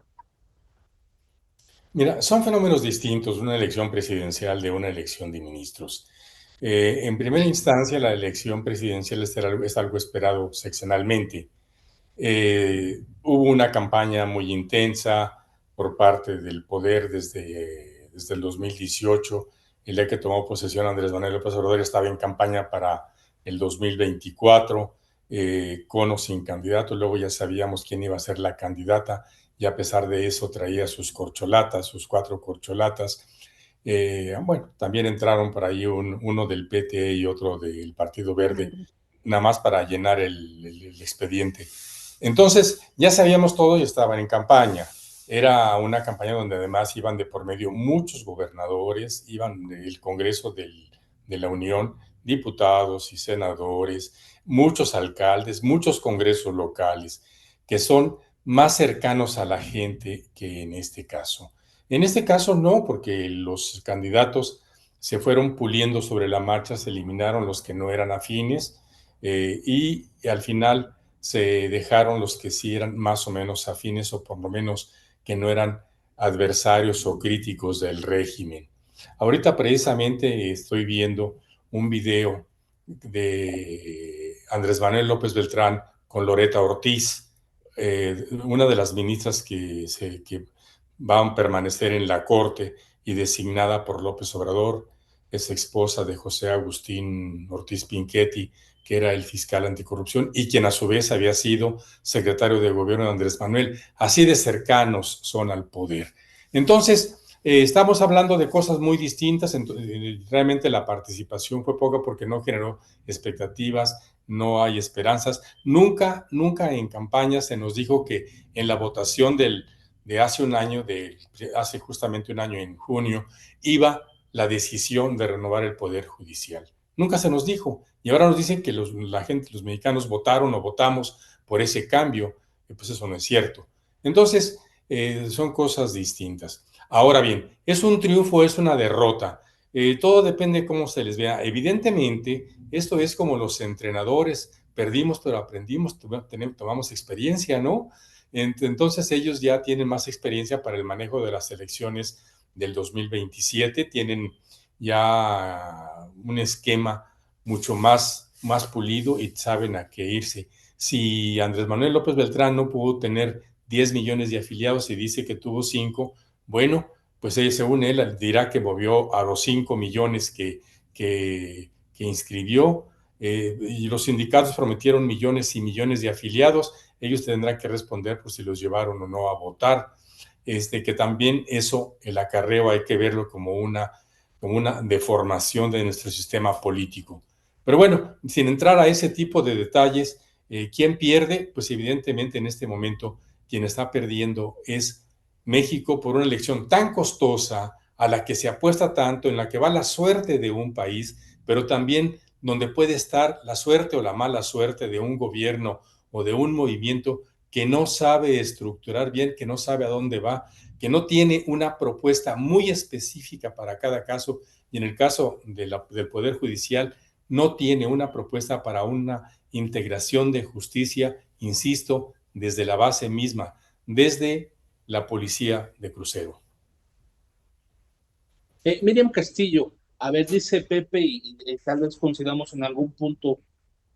Mira, son fenómenos distintos una elección presidencial de una elección de ministros. En primera instancia, la elección presidencial es algo esperado sexenalmente. Hubo una campaña muy intensa por parte del poder desde el 2018. El día que tomó posesión Andrés Manuel López Obrador estaba en campaña para el 2024, con o sin candidato. Luego ya sabíamos quién iba a ser la candidata y a pesar de eso traía sus corcholatas, sus 4 corcholatas. Bueno, también entraron por ahí uno del PT y otro del Partido Verde, nada más para llenar el expediente. Entonces, ya sabíamos todo y estaban en campaña. Era una campaña donde además iban de por medio muchos gobernadores, iban del Congreso de la Unión, diputados y senadores, muchos alcaldes, muchos congresos locales, que son más cercanos a la gente que en este caso. En este caso no, porque los candidatos se fueron puliendo sobre la marcha, se eliminaron los que no eran afines y al final se dejaron los que sí eran más o menos afines o por lo menos que no eran adversarios o críticos del régimen. Ahorita precisamente estoy viendo un video de Andrés Manuel López Beltrán con Loretta Ortiz, una de las ministras que van a permanecer en la Corte y designada por López Obrador, es esposa de José Agustín Ortiz Pinchetti, que era el fiscal anticorrupción y quien a su vez había sido secretario de gobierno de Andrés Manuel. Así de cercanos son al poder. Entonces, estamos hablando de cosas muy distintas. Realmente la participación fue poca porque no generó expectativas, no hay esperanzas. Nunca en campaña se nos dijo que en la votación de hace un año, hace justamente un año en junio, iba la decisión de renovar el Poder Judicial. Nunca se nos dijo. Y ahora nos dicen que los mexicanos votaron o votamos por ese cambio. Pues eso no es cierto. Entonces, son cosas distintas. Ahora bien, ¿es un triunfo, es una derrota? Todo depende de cómo se les vea. Evidentemente, esto es como los entrenadores. Perdimos, pero aprendimos, tomamos experiencia, ¿no? Entonces ellos ya tienen más experiencia para el manejo de las elecciones del 2027, tienen ya un esquema mucho más pulido y saben a qué irse. Si Andrés Manuel López Beltrán no pudo tener 10 millones de afiliados y dice que tuvo 5, bueno, pues según él dirá que movió a los 5 millones que inscribió, y los sindicatos prometieron millones y millones de afiliados. Ellos tendrán que responder por si los llevaron o no a votar. Que también eso, el acarreo, hay que verlo como una deformación de nuestro sistema político. Pero bueno, sin entrar a ese tipo de detalles, ¿quién pierde? Pues evidentemente en este momento quien está perdiendo es México por una elección tan costosa, a la que se apuesta tanto, en la que va la suerte de un país, pero también donde puede estar la suerte o la mala suerte de un gobierno o de un movimiento que no sabe estructurar bien, que no sabe a dónde va, que no tiene una propuesta muy específica para cada caso, y en el caso del Poder Judicial no tiene una propuesta para una integración de justicia, insisto, desde la base misma, desde la policía de crucero. Miriam Castillo, a ver, dice Pepe, y tal vez consigamos en algún punto,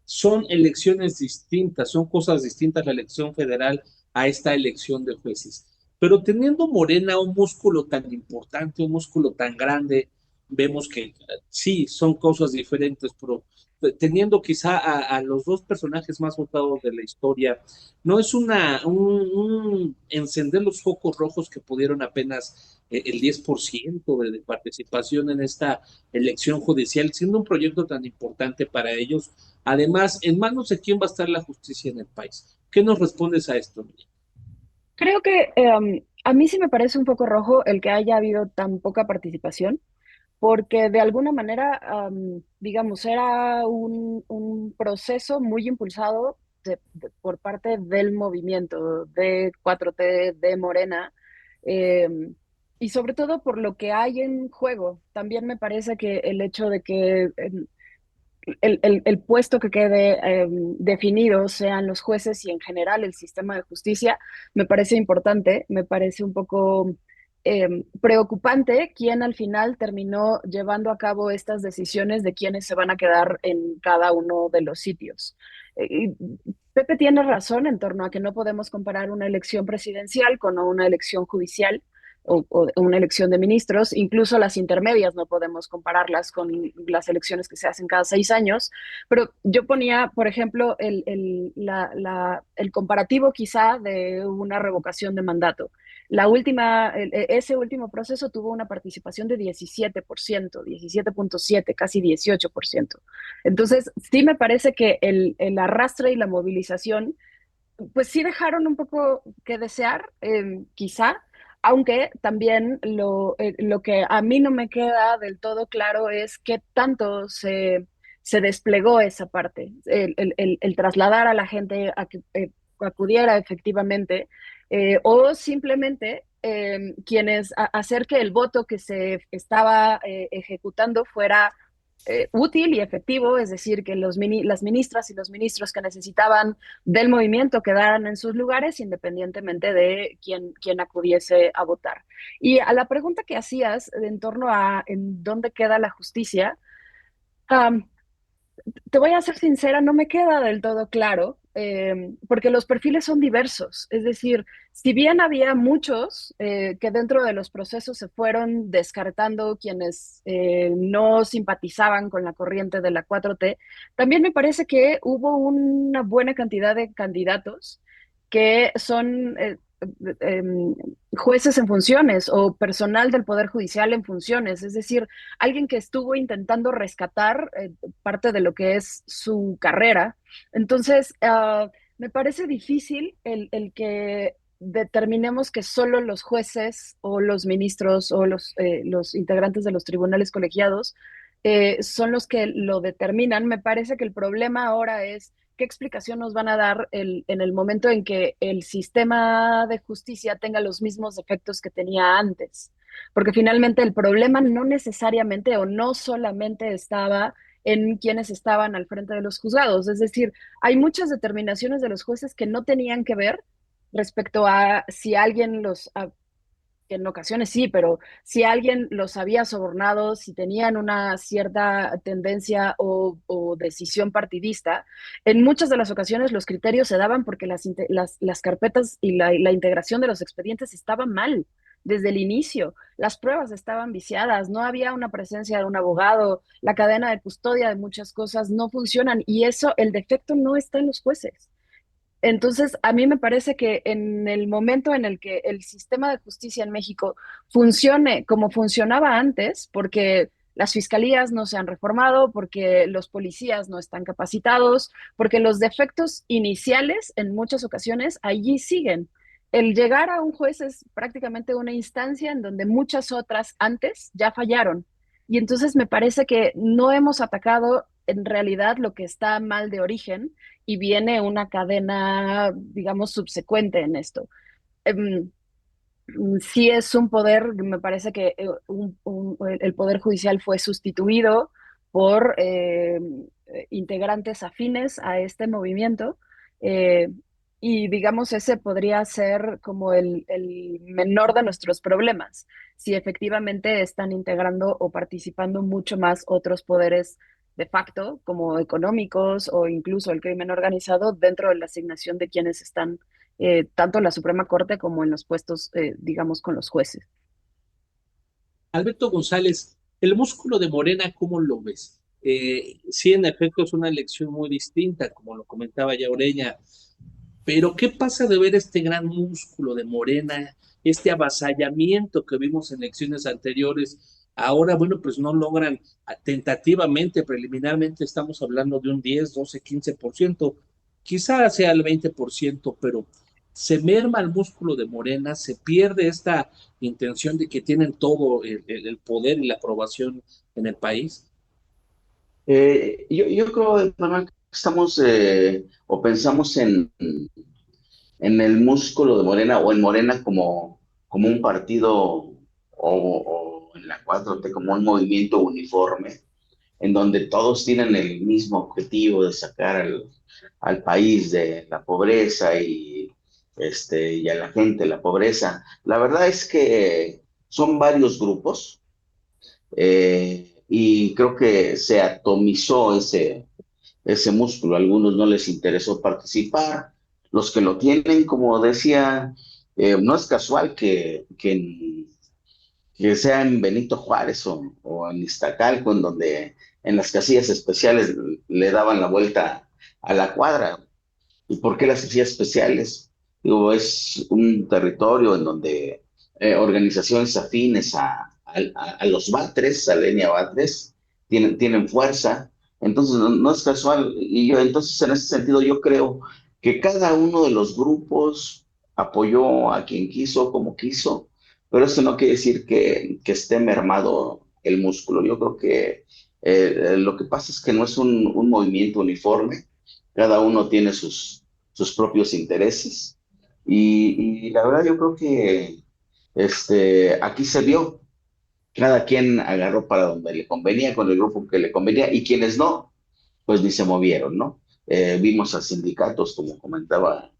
son elecciones distintas, son cosas distintas la elección federal a esta elección de jueces. Pero teniendo Morena un músculo tan importante, un músculo tan grande, vemos que sí, son cosas diferentes, pero teniendo quizá a los dos personajes más votados de la historia, no es un encender los focos rojos que pudieron apenas el 10% de participación en esta elección judicial, siendo un proyecto tan importante para ellos. Además, ¿en manos de quién va a estar la justicia en el país? ¿Qué nos respondes a esto, Miriam? Creo que a mí sí me parece un poco rojo el que haya habido tan poca participación, porque de alguna manera, digamos, era un proceso muy impulsado por parte del movimiento de 4T, de Morena, em, y sobre todo por lo que hay en juego. También me parece que el hecho de que el puesto que quede definido sean los jueces y en general el sistema de justicia, me parece importante, me parece un poco preocupante quién al final terminó llevando a cabo estas decisiones de quiénes se van a quedar en cada uno de los sitios. Y Pepe tiene razón en torno a que no podemos comparar una elección presidencial con una elección judicial o una elección de ministros, incluso las intermedias no podemos compararlas con las elecciones que se hacen cada 6 años, pero yo ponía, por ejemplo, el comparativo quizá de una revocación de mandato. Ese último proceso tuvo una participación de 17%, 17.7, casi 18%. Entonces, sí me parece que el arrastre y la movilización pues sí dejaron un poco que desear, quizá, aunque también lo que a mí no me queda del todo claro es qué tanto se desplegó esa parte, el trasladar a la gente a que acudiera efectivamente, o simplemente hacer que el voto que se estaba ejecutando fuera útil y efectivo, es decir, que las ministras y los ministros que necesitaban del movimiento quedaran en sus lugares independientemente de quién acudiese a votar. Y a la pregunta que hacías en torno a en dónde queda la justicia, um, te voy a ser sincera, no me queda del todo claro. porque los perfiles son diversos. Es decir, si bien había muchos que dentro de los procesos se fueron descartando quienes no simpatizaban con la corriente de la 4T, también me parece que hubo una buena cantidad de candidatos que son jueces en funciones o personal del Poder Judicial en funciones, es decir, alguien que estuvo intentando rescatar parte de lo que es su carrera. Entonces, me parece difícil el que determinemos que solo los jueces o los ministros o los integrantes de los tribunales colegiados son los que lo determinan. Me parece que el problema ahora es qué explicación nos van a dar en el momento en que el sistema de justicia tenga los mismos defectos que tenía antes. Porque finalmente el problema no necesariamente o no solamente estaba en quienes estaban al frente de los juzgados. Es decir, hay muchas determinaciones de los jueces que no tenían que ver respecto a si alguien que en ocasiones sí, pero si alguien los había sobornado, si tenían una cierta tendencia o decisión partidista, en muchas de las ocasiones los criterios se daban porque las carpetas y la integración de los expedientes estaban mal desde el inicio. Las pruebas estaban viciadas, no había una presencia de un abogado, la cadena de custodia de muchas cosas no funcionan y eso, el defecto no está en los jueces. Entonces, a mí me parece que en el momento en el que el sistema de justicia en México funcione como funcionaba antes, porque las fiscalías no se han reformado, porque los policías no están capacitados, porque los defectos iniciales en muchas ocasiones allí siguen. El llegar a un juez es prácticamente una instancia en donde muchas otras antes ya fallaron. Y entonces me parece que no hemos atacado en realidad lo que está mal de origen y viene una cadena, digamos, subsecuente en esto. Em, sí es un poder, me parece que el poder judicial fue sustituido por integrantes afines a este movimiento eh, y digamos ese podría ser como el menor de nuestros problemas, si efectivamente están integrando o participando mucho más otros poderes de facto, como económicos o incluso el crimen organizado dentro de la asignación de quienes están tanto en la Suprema Corte como en los puestos, digamos, con los jueces. Alberto González, el músculo de Morena, ¿cómo lo ves? Sí, en efecto es una elección muy distinta, como lo comentaba ya Oreña, pero ¿qué pasa de ver este gran músculo de Morena, este avasallamiento que vimos en elecciones anteriores? Ahora, bueno, pues no logran tentativamente, preliminarmente estamos hablando de un 10, 12, 15%, quizás sea el 20%, pero se merma el músculo de Morena, se pierde esta intención de que tienen todo el poder y la aprobación en el país. Yo creo, Manuel, que estamos o pensamos en el músculo de Morena o en Morena como un partido o en la 4T como un movimiento uniforme, en donde todos tienen el mismo objetivo de sacar al país de la pobreza y a la gente de la pobreza. La verdad es que son varios grupos y creo que se atomizó ese músculo. A algunos no les interesó participar. Los que lo tienen, como decía, no es casual que sea en Benito Juárez o en Iztacalco, en donde en las casillas especiales le daban la vuelta a la cuadra. ¿Y por qué las casillas especiales? Digo, es un territorio en donde organizaciones afines a los Batres, a Lenia Batres, tienen fuerza. Entonces, no es casual. Y yo, entonces, en ese sentido, yo creo que cada uno de los grupos apoyó a quien quiso, como quiso, pero eso no quiere decir que esté mermado el músculo. Yo creo que lo que pasa es que no es un movimiento uniforme, cada uno tiene sus propios intereses y la verdad yo creo que aquí se vio, cada quien agarró para donde le convenía, con el grupo que le convenía y quienes no, pues ni se movieron, ¿no? Vimos a sindicatos, como comentaba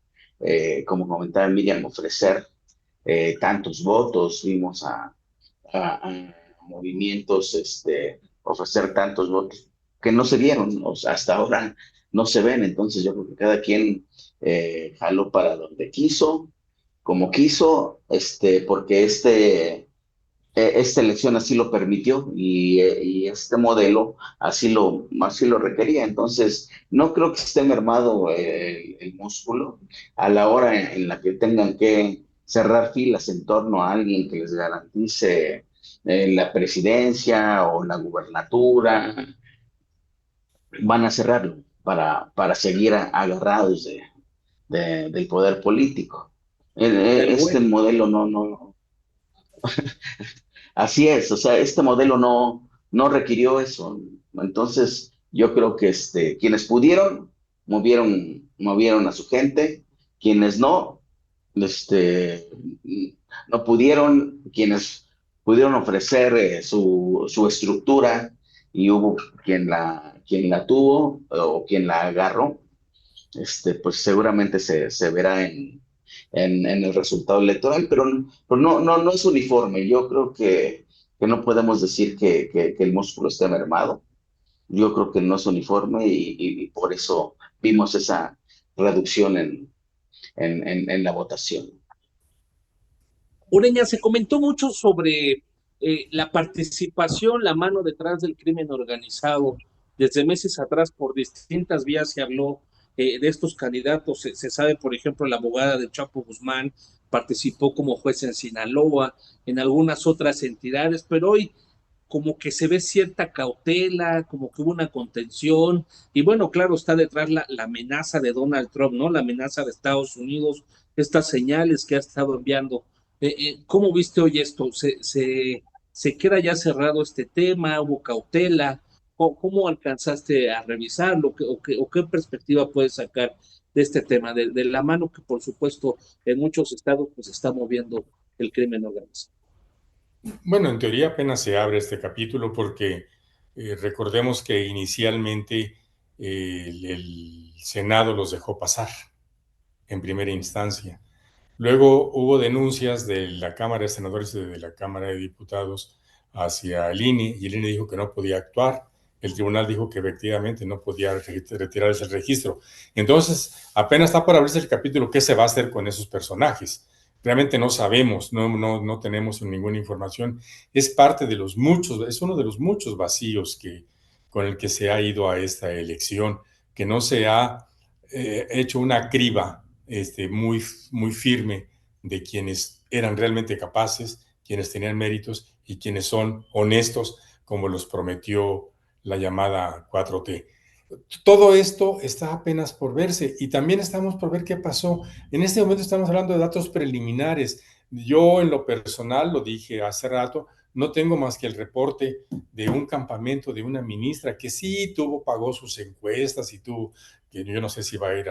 Miriam, ofrecer tantos votos, vimos a movimientos ofrecer tantos votos que no se dieron, o sea, hasta ahora no se ven. Entonces yo creo que cada quien jaló para donde quiso, como quiso, porque esta elección así lo permitió y este modelo así lo requería. Entonces, no creo que esté mermado el músculo a la hora en la que tengan que cerrar filas en torno a alguien que les garantice la presidencia o la gubernatura. Van a cerrarlo para seguir agarrados del poder político. Pero Este bueno, modelo no. Así es, o sea, este modelo no requirió eso. Entonces, yo creo que quienes pudieron, movieron a su gente, quienes no, este, no pudieron, quienes pudieron ofrecer su estructura y hubo quien la tuvo o quien la agarró, pues seguramente se verá en el resultado electoral, pero no es uniforme. Yo creo que no podemos decir que el músculo esté mermado. Yo creo que no es uniforme y por eso vimos esa reducción en la votación. Ureña, se comentó mucho sobre la participación, la mano detrás del crimen organizado. Desde meses atrás, por distintas vías se habló de estos candidatos. Se sabe, por ejemplo, la abogada de Chapo Guzmán participó como juez en Sinaloa, en algunas otras entidades, pero hoy como que se ve cierta cautela, como que hubo una contención, y bueno, claro, está detrás la amenaza de Donald Trump, ¿no? La amenaza de Estados Unidos, estas señales que ha estado enviando. ¿Cómo viste hoy esto? ¿Se queda ya cerrado este tema? ¿Hubo cautela? ¿Cómo alcanzaste a revisarlo? ¿O qué perspectiva puedes sacar de este tema? De la mano que, por supuesto, en muchos estados pues está moviendo el crimen organizado. Bueno, en teoría apenas se abre este capítulo porque recordemos que inicialmente el Senado los dejó pasar en primera instancia. Luego hubo denuncias de la Cámara de Senadores y de la Cámara de Diputados hacia el INE y el INE dijo que no podía actuar. El tribunal dijo que efectivamente no podía retirar ese registro. Entonces, apenas está por abrirse el capítulo, ¿qué se va a hacer con esos personajes? Realmente no sabemos, no tenemos ninguna información. Es parte de los muchos, es uno de los muchos vacíos con el que se ha ido a esta elección, que no se ha hecho una criba muy firme de quienes eran realmente capaces, quienes tenían méritos y quienes son honestos, como los prometió la llamada 4T. Todo esto está apenas por verse y también estamos por ver qué pasó. En este momento estamos hablando de datos preliminares. Yo en lo personal, lo dije hace rato, no tengo más que el reporte de un campamento de una ministra que sí pagó sus encuestas y tuvo, que yo no sé si va a ir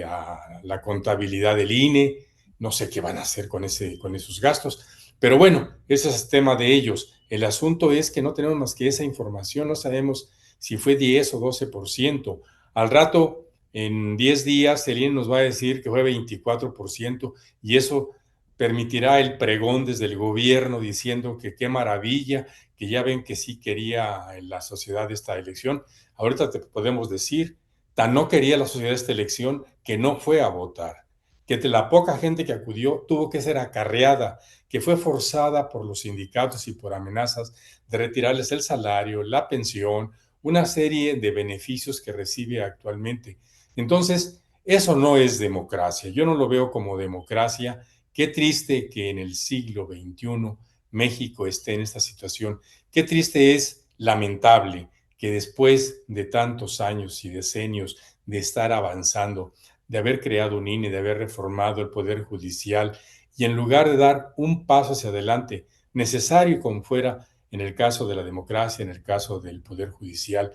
a la contabilidad del INE, no sé qué van a hacer con esos gastos, pero bueno, ese es el tema de ellos. El asunto es que no tenemos más que esa información, no sabemos si fue 10 o 12%. Al rato, en 10 días, el INE nos va a decir que fue 24% y eso permitirá el pregón desde el gobierno diciendo que qué maravilla, que ya ven que sí quería la sociedad esta elección. Ahorita te podemos decir, tan no quería la sociedad esta elección que no fue a votar, que de la poca gente que acudió tuvo que ser acarreada, que fue forzada por los sindicatos y por amenazas de retirarles el salario, la pensión, una serie de beneficios que recibe actualmente. Entonces, eso no es democracia. Yo no lo veo como democracia. Qué triste que en el siglo XXI México esté en esta situación. Qué triste es, lamentable, que después de tantos años y decenios de estar avanzando, de haber creado un INE, de haber reformado el Poder Judicial, y en lugar de dar un paso hacia adelante, necesario como fuera en el caso de la democracia, en el caso del Poder Judicial,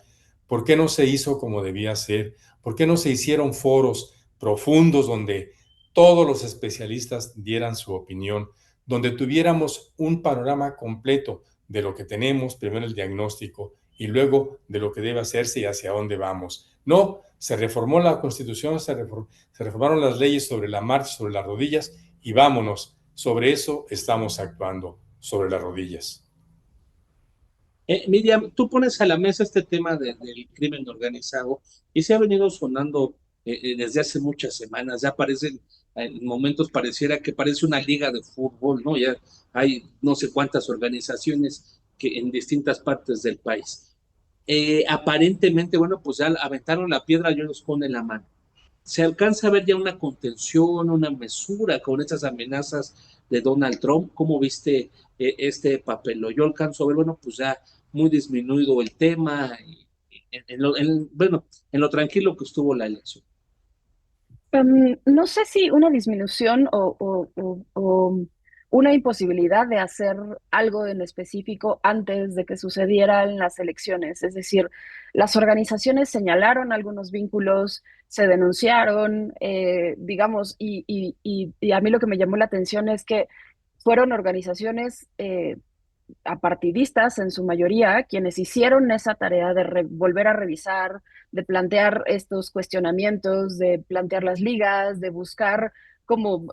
¿por qué no se hizo como debía ser? ¿Por qué no se hicieron foros profundos donde todos los especialistas dieran su opinión, donde tuviéramos un panorama completo de lo que tenemos, primero el diagnóstico y luego de lo que debe hacerse y hacia dónde vamos? No, se reformó la Constitución, se reformaron las leyes sobre la marcha, sobre las rodillas y vámonos. Sobre eso estamos actuando, sobre las rodillas. Miriam, tú pones a la mesa este tema del crimen organizado y se ha venido sonando desde hace muchas semanas. Ya parecen, en momentos pareciera que parece una liga de fútbol, ¿no? Ya hay no sé cuántas organizaciones que en distintas partes del país. Aparentemente, bueno, pues ya aventaron la piedra y ellos ponen la mano. Se alcanza a ver ya una contención, una mesura con estas amenazas de Donald Trump. ¿Cómo viste este papel? Yo alcanzo a ver, bueno, pues ya muy disminuido el tema, bueno, en lo tranquilo que estuvo la elección. No sé si una disminución o una imposibilidad de hacer algo en específico antes de que sucedieran las elecciones. Es decir, las organizaciones señalaron algunos vínculos, se denunciaron, digamos, y a mí lo que me llamó la atención es que fueron organizaciones apartidistas en su mayoría, quienes hicieron esa tarea de volver a revisar, de plantear estos cuestionamientos, de plantear las ligas, de buscar como,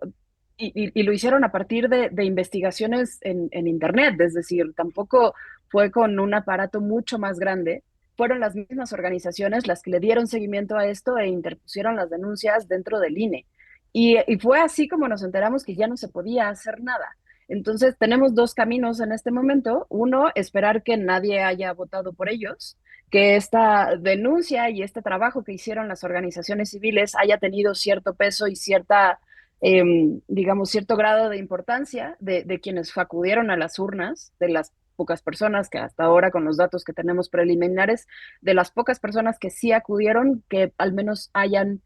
y lo hicieron a partir de investigaciones en Internet, es decir, tampoco fue con un aparato mucho más grande. Fueron las mismas organizaciones las que le dieron seguimiento a esto e interpusieron las denuncias dentro del INE. Y fue así como nos enteramos que ya no se podía hacer nada. Entonces, tenemos dos caminos en este momento. Uno, esperar que nadie haya votado por ellos, que esta denuncia y este trabajo que hicieron las organizaciones civiles haya tenido cierto peso y cierta, digamos, cierto grado de importancia de quienes acudieron a las urnas, de las pocas personas que hasta ahora, con los datos que tenemos preliminares, de las pocas personas que sí acudieron, que al menos hayan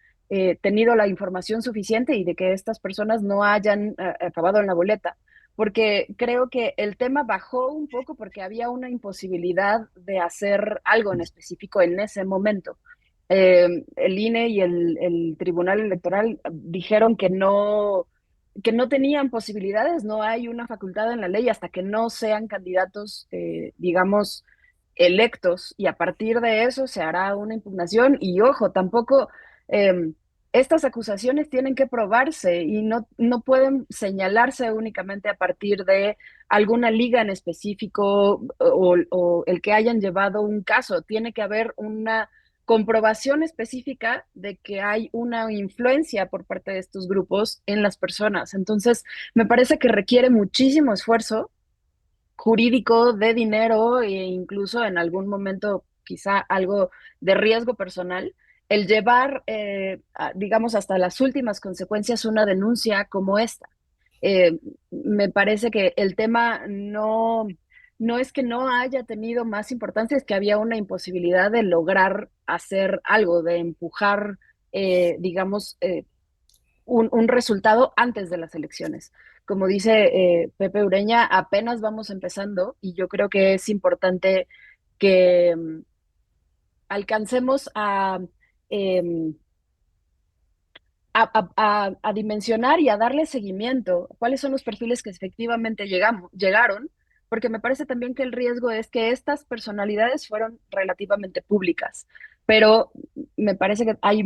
tenido la información suficiente y de que estas personas no hayan acabado en la boleta, porque creo que el tema bajó un poco porque había una imposibilidad de hacer algo en específico en ese momento. El INE y el Tribunal Electoral dijeron que no tenían posibilidades, no hay una facultad en la ley hasta que no sean candidatos, digamos, electos, y a partir de eso se hará una impugnación. Y ojo, tampoco estas acusaciones tienen que probarse y no pueden señalarse únicamente a partir de alguna liga en específico o el que hayan llevado un caso. Tiene que haber una comprobación específica de que hay una influencia por parte de estos grupos en las personas. Entonces, me parece que requiere muchísimo esfuerzo jurídico, de dinero e incluso en algún momento quizá algo de riesgo personal, el llevar, digamos, hasta las últimas consecuencias una denuncia como esta. Me parece que el tema no es que no haya tenido más importancia, es que había una imposibilidad de lograr hacer algo, de empujar, digamos, un resultado antes de las elecciones. Como dice Pepe Ureña, apenas vamos empezando y yo creo que es importante que alcancemos eh, a dimensionar y a darle seguimiento cuáles son los perfiles que efectivamente llegaron, porque me parece también que el riesgo es que estas personalidades fueron relativamente públicas, pero me parece que hay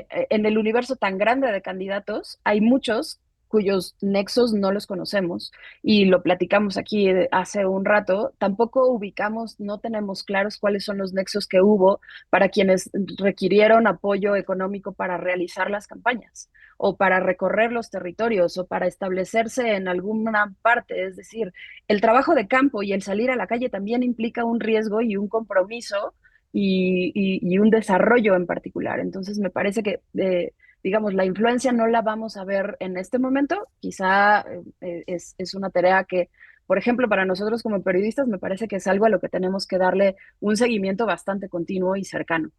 en el universo tan grande de candidatos, hay muchos cuyos nexos no los conocemos y lo platicamos aquí hace un rato, tampoco ubicamos, no tenemos claros cuáles son los nexos que hubo para quienes requirieron apoyo económico para realizar las campañas o para recorrer los territorios o para establecerse en alguna parte. Es decir, el trabajo de campo y el salir a la calle también implica un riesgo y un compromiso y un desarrollo en particular. Entonces, me parece que, digamos, la influencia no la vamos a ver en este momento. Quizá es una tarea que, por ejemplo, para nosotros como periodistas, me parece que es algo a lo que tenemos que darle un seguimiento bastante continuo y cercano.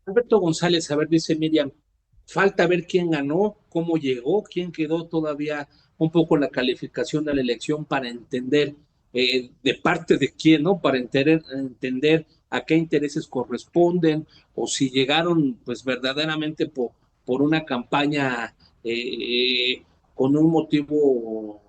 Alberto González, a ver, dice Miriam, falta ver quién ganó, cómo llegó, quién quedó todavía un poco la calificación de la elección para entender de parte de quién, ¿no? Para entender a qué intereses corresponden o si llegaron pues verdaderamente por una campaña con un motivo,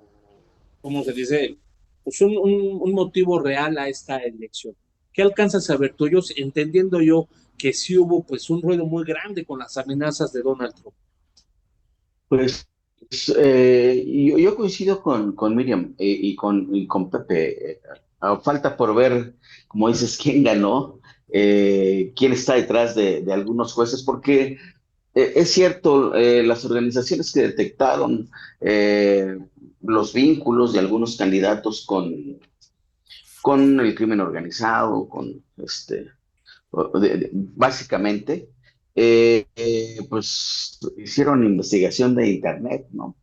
¿cómo se dice? Pues un motivo real a esta elección. ¿Qué alcanzas a ver tú? Yo, entendiendo yo que sí hubo pues un ruido muy grande con las amenazas de Donald Trump. Pues yo coincido con Miriam y con Pepe. falta por ver, como dices, quién ganó, quién está detrás de algunos jueces, porque es cierto, las organizaciones que detectaron eh, los vínculos de algunos candidatos con el crimen organizado, con básicamente, pues hicieron investigación de Internet, ¿no?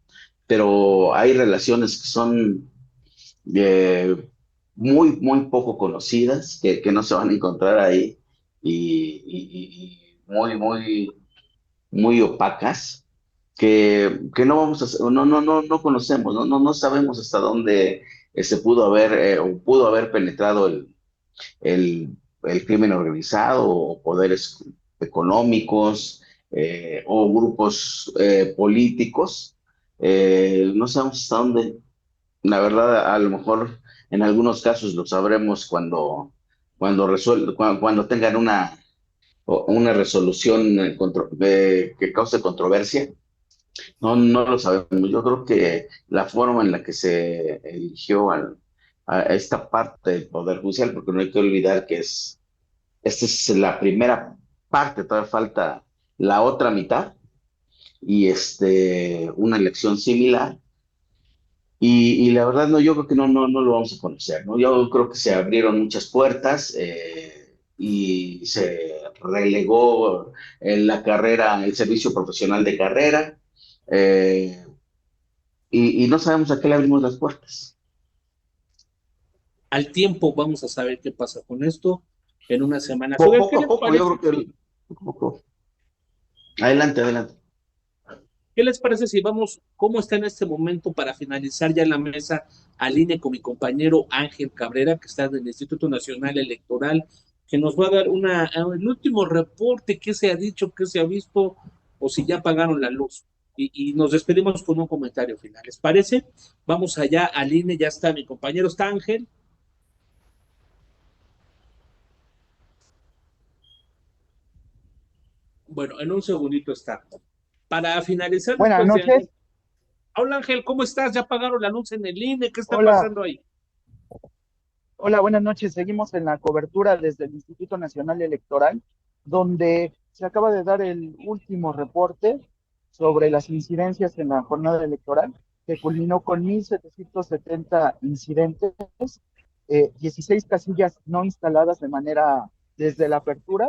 Pero hay relaciones que son eh, muy poco conocidas, que no se van a encontrar ahí y muy opacas, que no vamos a, no conocemos, no sabemos hasta dónde se pudo haber o pudo haber penetrado el, el crimen organizado o poderes económicos o grupos políticos. No sabemos hasta dónde. La verdad, a lo mejor en algunos casos lo sabremos cuando tengan una resolución que cause controversia. No lo sabemos. Yo creo que la forma en la que se eligió a esta parte del Poder Judicial, porque no hay que olvidar que esta es la primera parte, todavía falta la otra mitad, y una elección similar. Y la verdad, no, yo creo que no lo vamos a conocer, ¿no? Yo creo que se abrieron muchas puertas y se relegó la carrera, el servicio profesional de carrera, eh, y no sabemos a qué le abrimos las puertas. Al tiempo vamos a saber qué pasa con esto en unas semanas. Oigan, ¿qué Poco a les poco, yo parece? creo que poco a poco. Adelante, adelante. ¿Qué les parece si vamos, cómo está en este momento para finalizar ya la mesa al INE con mi compañero Ángel Cabrera, que está del Instituto Nacional Electoral, que nos va a dar el último reporte, qué se ha dicho, qué se ha visto, o si ya pagaron la luz? Y nos despedimos con un comentario final. ¿Les parece? Vamos allá al INE, ya está mi compañero, está Ángel. Bueno, en un segundito está. Para finalizar Buenas después de noches. Ángel. Hola Ángel, ¿cómo estás? ¿Ya pagaron la luz en el INE? ¿Qué está Hola, pasando ahí? hola, buenas noches. Seguimos en la cobertura desde el Instituto Nacional Electoral, donde se acaba de dar el último reporte sobre las incidencias en la jornada electoral, que culminó con 1,770 incidentes, 16 casillas no instaladas de manera desde la apertura,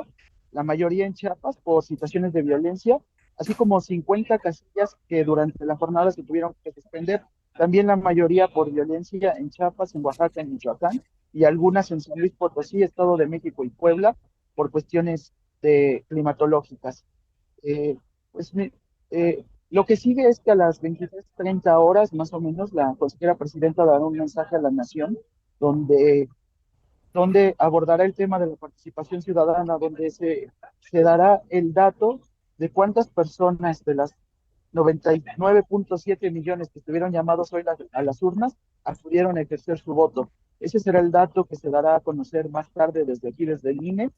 la mayoría en Chiapas por situaciones de violencia, así como 50 casillas que durante la jornada se tuvieron que suspender, también la mayoría por violencia en Chiapas, en Oaxaca, en Michoacán, y algunas en San Luis Potosí, Estado de México y Puebla, por cuestiones climatológicas. Eh, pues lo que sigue es que a las 23:30 horas, más o menos, la consejera presidenta dará un mensaje a la nación donde, donde abordará el tema de la participación ciudadana, donde se dará el dato de cuántas personas de las 99,7 millones que estuvieron llamados hoy a las urnas acudieron a ejercer su voto. Ese será el dato que se dará a conocer más tarde desde aquí, desde el INE.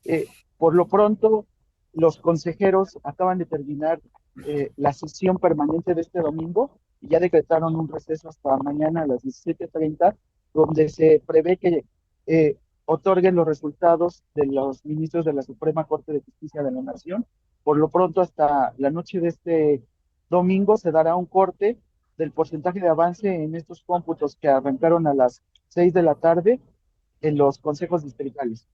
Eh, por lo pronto, los consejeros acaban de terminar la sesión permanente de este domingo y ya decretaron un receso hasta mañana a las 17:30, donde se prevé que otorguen los resultados de los ministros de la Suprema Corte de Justicia de la Nación. Por lo pronto, hasta la noche de este domingo se dará un corte del porcentaje de avance en estos cómputos que arrancaron a las 6 de la tarde en los consejos distritales.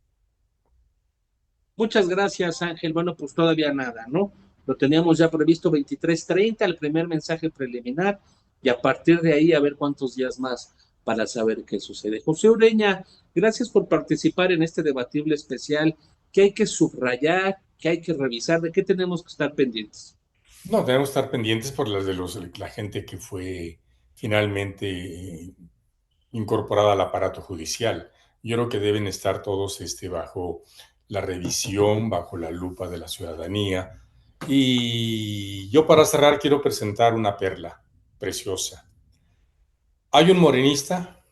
Muchas gracias, Ángel. Bueno, pues todavía nada, ¿no? Lo teníamos ya previsto 23:30, el primer mensaje preliminar, y a partir de ahí a ver cuántos días más para saber qué sucede. José Ureña, gracias por participar en este debatible especial. ¿Qué hay que subrayar? ¿Qué hay que revisar? ¿De qué tenemos que estar pendientes? No, tenemos que estar pendientes por las de la gente que fue finalmente incorporada al aparato judicial. Yo creo que deben estar todos bajo la revisión, bajo la lupa de la ciudadanía. Y yo para cerrar quiero presentar una perla preciosa. Hay un morenista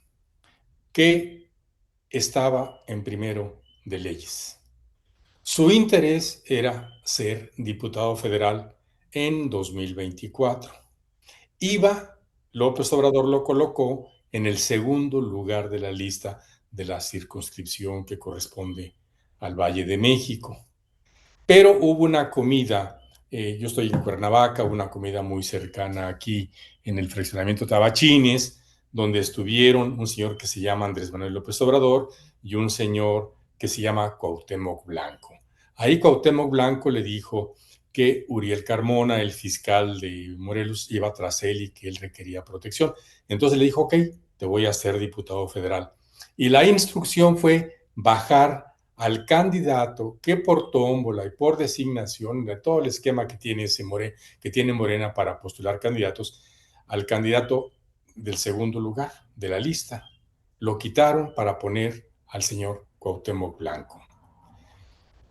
que estaba en primero de leyes. Su interés era ser diputado federal en 2024. López Obrador lo colocó en el segundo lugar de la lista de la circunscripción que corresponde al Valle de México. Pero hubo una comida, yo estoy en Cuernavaca, una comida muy cercana aquí en el fraccionamiento Tabachines, donde estuvieron un señor que se llama Andrés Manuel López Obrador y un señor que se llama Cuauhtémoc Blanco. Ahí Cuauhtémoc Blanco le dijo que Uriel Carmona, el fiscal de Morelos, iba tras él y que él requería protección. Entonces le dijo, ok, te voy a hacer diputado federal. Y la instrucción fue bajar al candidato que por tómbola y por designación, de todo el esquema que tiene, que tiene Morena para postular candidatos, al candidato del segundo lugar de la lista. Lo quitaron para poner al señor Cuauhtémoc Blanco.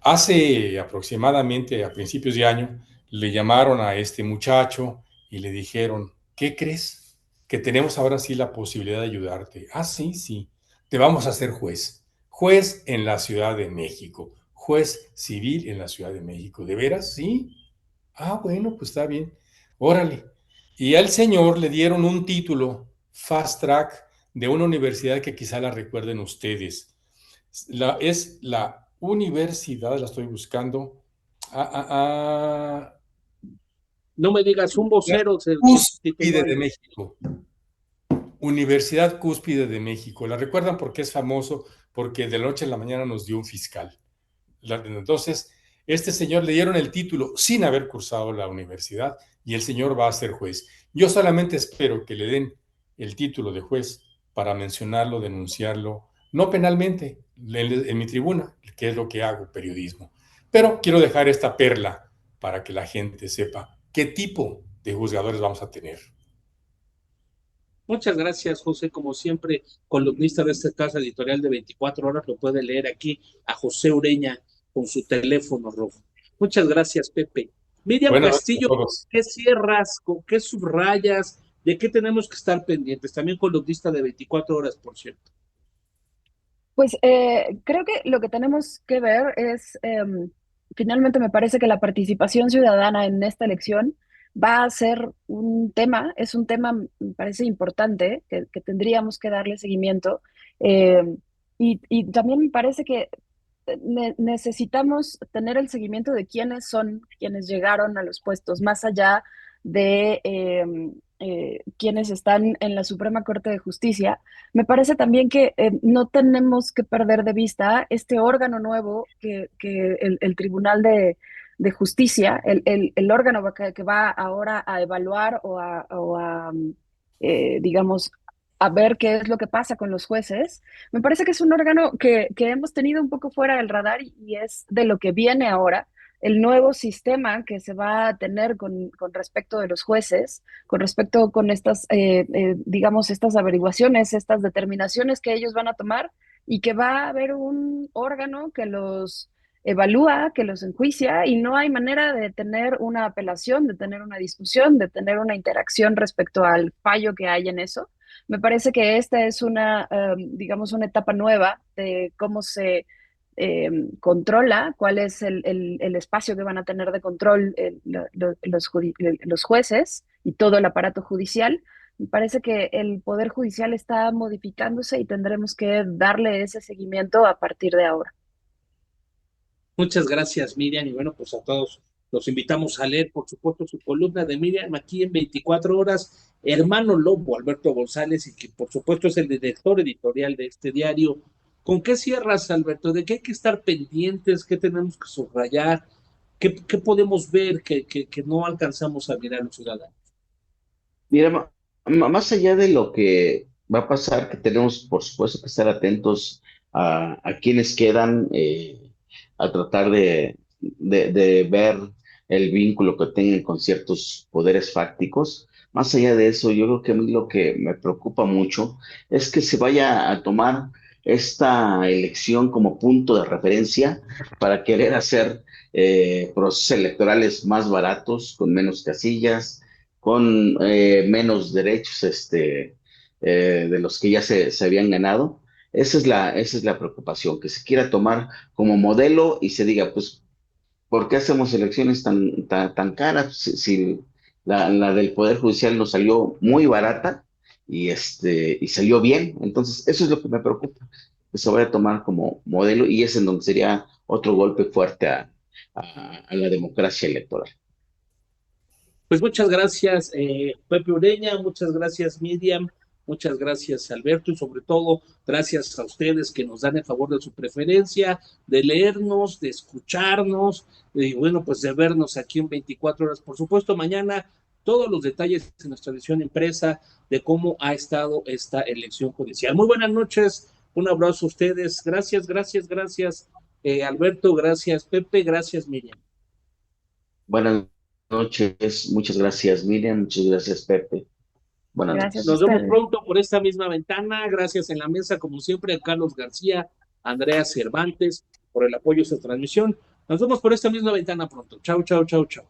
Hace aproximadamente a principios de año le llamaron a este muchacho y le dijeron, ¿qué crees? Que tenemos ahora sí la posibilidad de ayudarte. Ah, sí, sí, te vamos a hacer juez. Juez en la Ciudad de México. Juez civil en la Ciudad de México. ¿De veras? Sí. Ah, bueno, pues está bien. Órale. Y al señor le dieron un título, Fast Track, de una universidad que quizá la recuerden ustedes. Es la universidad, la estoy buscando. No me digas, un vocero se Cúspide tituló de ahí. México. Universidad Cúspide de México. La recuerdan porque es famoso, porque de la noche a la mañana nos dio un fiscal. Entonces, este señor le dieron el título sin haber cursado la universidad y el señor va a ser juez. Yo solamente espero que le den el título de juez para mencionarlo, denunciarlo, no penalmente, en mi tribuna, que es lo que hago, periodismo. Pero quiero dejar esta perla para que la gente sepa qué tipo de juzgadores vamos a tener. Muchas gracias, José. Como siempre, columnista de esta casa editorial de 24 horas, lo puede leer aquí a José Ureña con su teléfono rojo. Muchas gracias, Pepe. Miriam Buenas noches a Castillo, todos. ¿qué cierras? ¿Con qué subrayas? ¿De qué tenemos que estar pendientes? También columnista de 24 horas, por cierto. Pues creo que lo que tenemos que ver es, finalmente me parece que la participación ciudadana en esta elección va a ser un tema, es un tema, me parece importante, que tendríamos que darle seguimiento. Y también me parece que necesitamos tener el seguimiento de quiénes son quienes llegaron a los puestos, más allá de quienes están en la Suprema Corte de Justicia. Me parece también que no tenemos que perder de vista este órgano nuevo que el Tribunal de Justicia, el órgano que va ahora a evaluar digamos, a ver qué es lo que pasa con los jueces. Me parece que es un órgano que hemos tenido un poco fuera del radar y es de lo que viene ahora, el nuevo sistema que se va a tener con respecto de los jueces, con respecto con estas, digamos, estas averiguaciones, estas determinaciones que ellos van a tomar y que va a haber un órgano que los evalúa, que los enjuicia y no hay manera de tener una apelación, de tener una discusión, de tener una interacción respecto al fallo que hay en eso. Me parece que esta es una, digamos, una etapa nueva de cómo se controla, cuál es el espacio que van a tener de control los jueces y todo el aparato judicial. Me parece que el Poder Judicial está modificándose y tendremos que darle ese seguimiento a partir de ahora. Muchas gracias, Miriam. Y bueno, pues a todos los invitamos a leer, por supuesto, su columna de Miriam aquí en 24 horas. Hermano Lobo, Alberto González, y que por supuesto es el director editorial de este diario. ¿Con qué cierras, Alberto? ¿De qué hay que estar pendientes? ¿Qué tenemos que subrayar? ¿Qué podemos ver que no alcanzamos a mirar los ciudadanos? Mira, más allá de lo que va a pasar, que tenemos por supuesto que estar atentos a quienes quedan, a tratar de ver el vínculo que tengan con ciertos poderes fácticos. Más allá de eso, yo creo que a mí lo que me preocupa mucho es que se vaya a tomar esta elección como punto de referencia para querer hacer procesos electorales más baratos, con menos casillas, con menos derechos de los que ya se habían ganado. Esa es la preocupación, que se quiera tomar como modelo y se diga, pues, ¿por qué hacemos elecciones tan caras? Si la del Poder Judicial nos salió muy barata y salió bien. Entonces, eso es lo que me preocupa, que se vaya a tomar como modelo y es en donde sería otro golpe fuerte a la democracia electoral. Pues muchas gracias, Pepe Ureña, muchas gracias, Miriam, muchas gracias, Alberto, y sobre todo, gracias a ustedes que nos dan el favor de su preferencia, de leernos, de escucharnos, y bueno, pues de vernos aquí en 24 horas. Por supuesto, mañana todos los detalles de nuestra edición impresa de cómo ha estado esta elección judicial. Muy buenas noches, un abrazo a ustedes, gracias, gracias, gracias, Alberto, gracias, Pepe, gracias, Miriam. Buenas noches, muchas gracias Miriam, muchas gracias Pepe. Buenas Gracias noches. a Nos vemos ustedes. pronto por esta misma ventana. Gracias en la mesa, como siempre, a Carlos García, Andrea Cervantes, por el apoyo a esta transmisión. Nos vemos por esta misma ventana pronto. Chau, chau, chau, chau.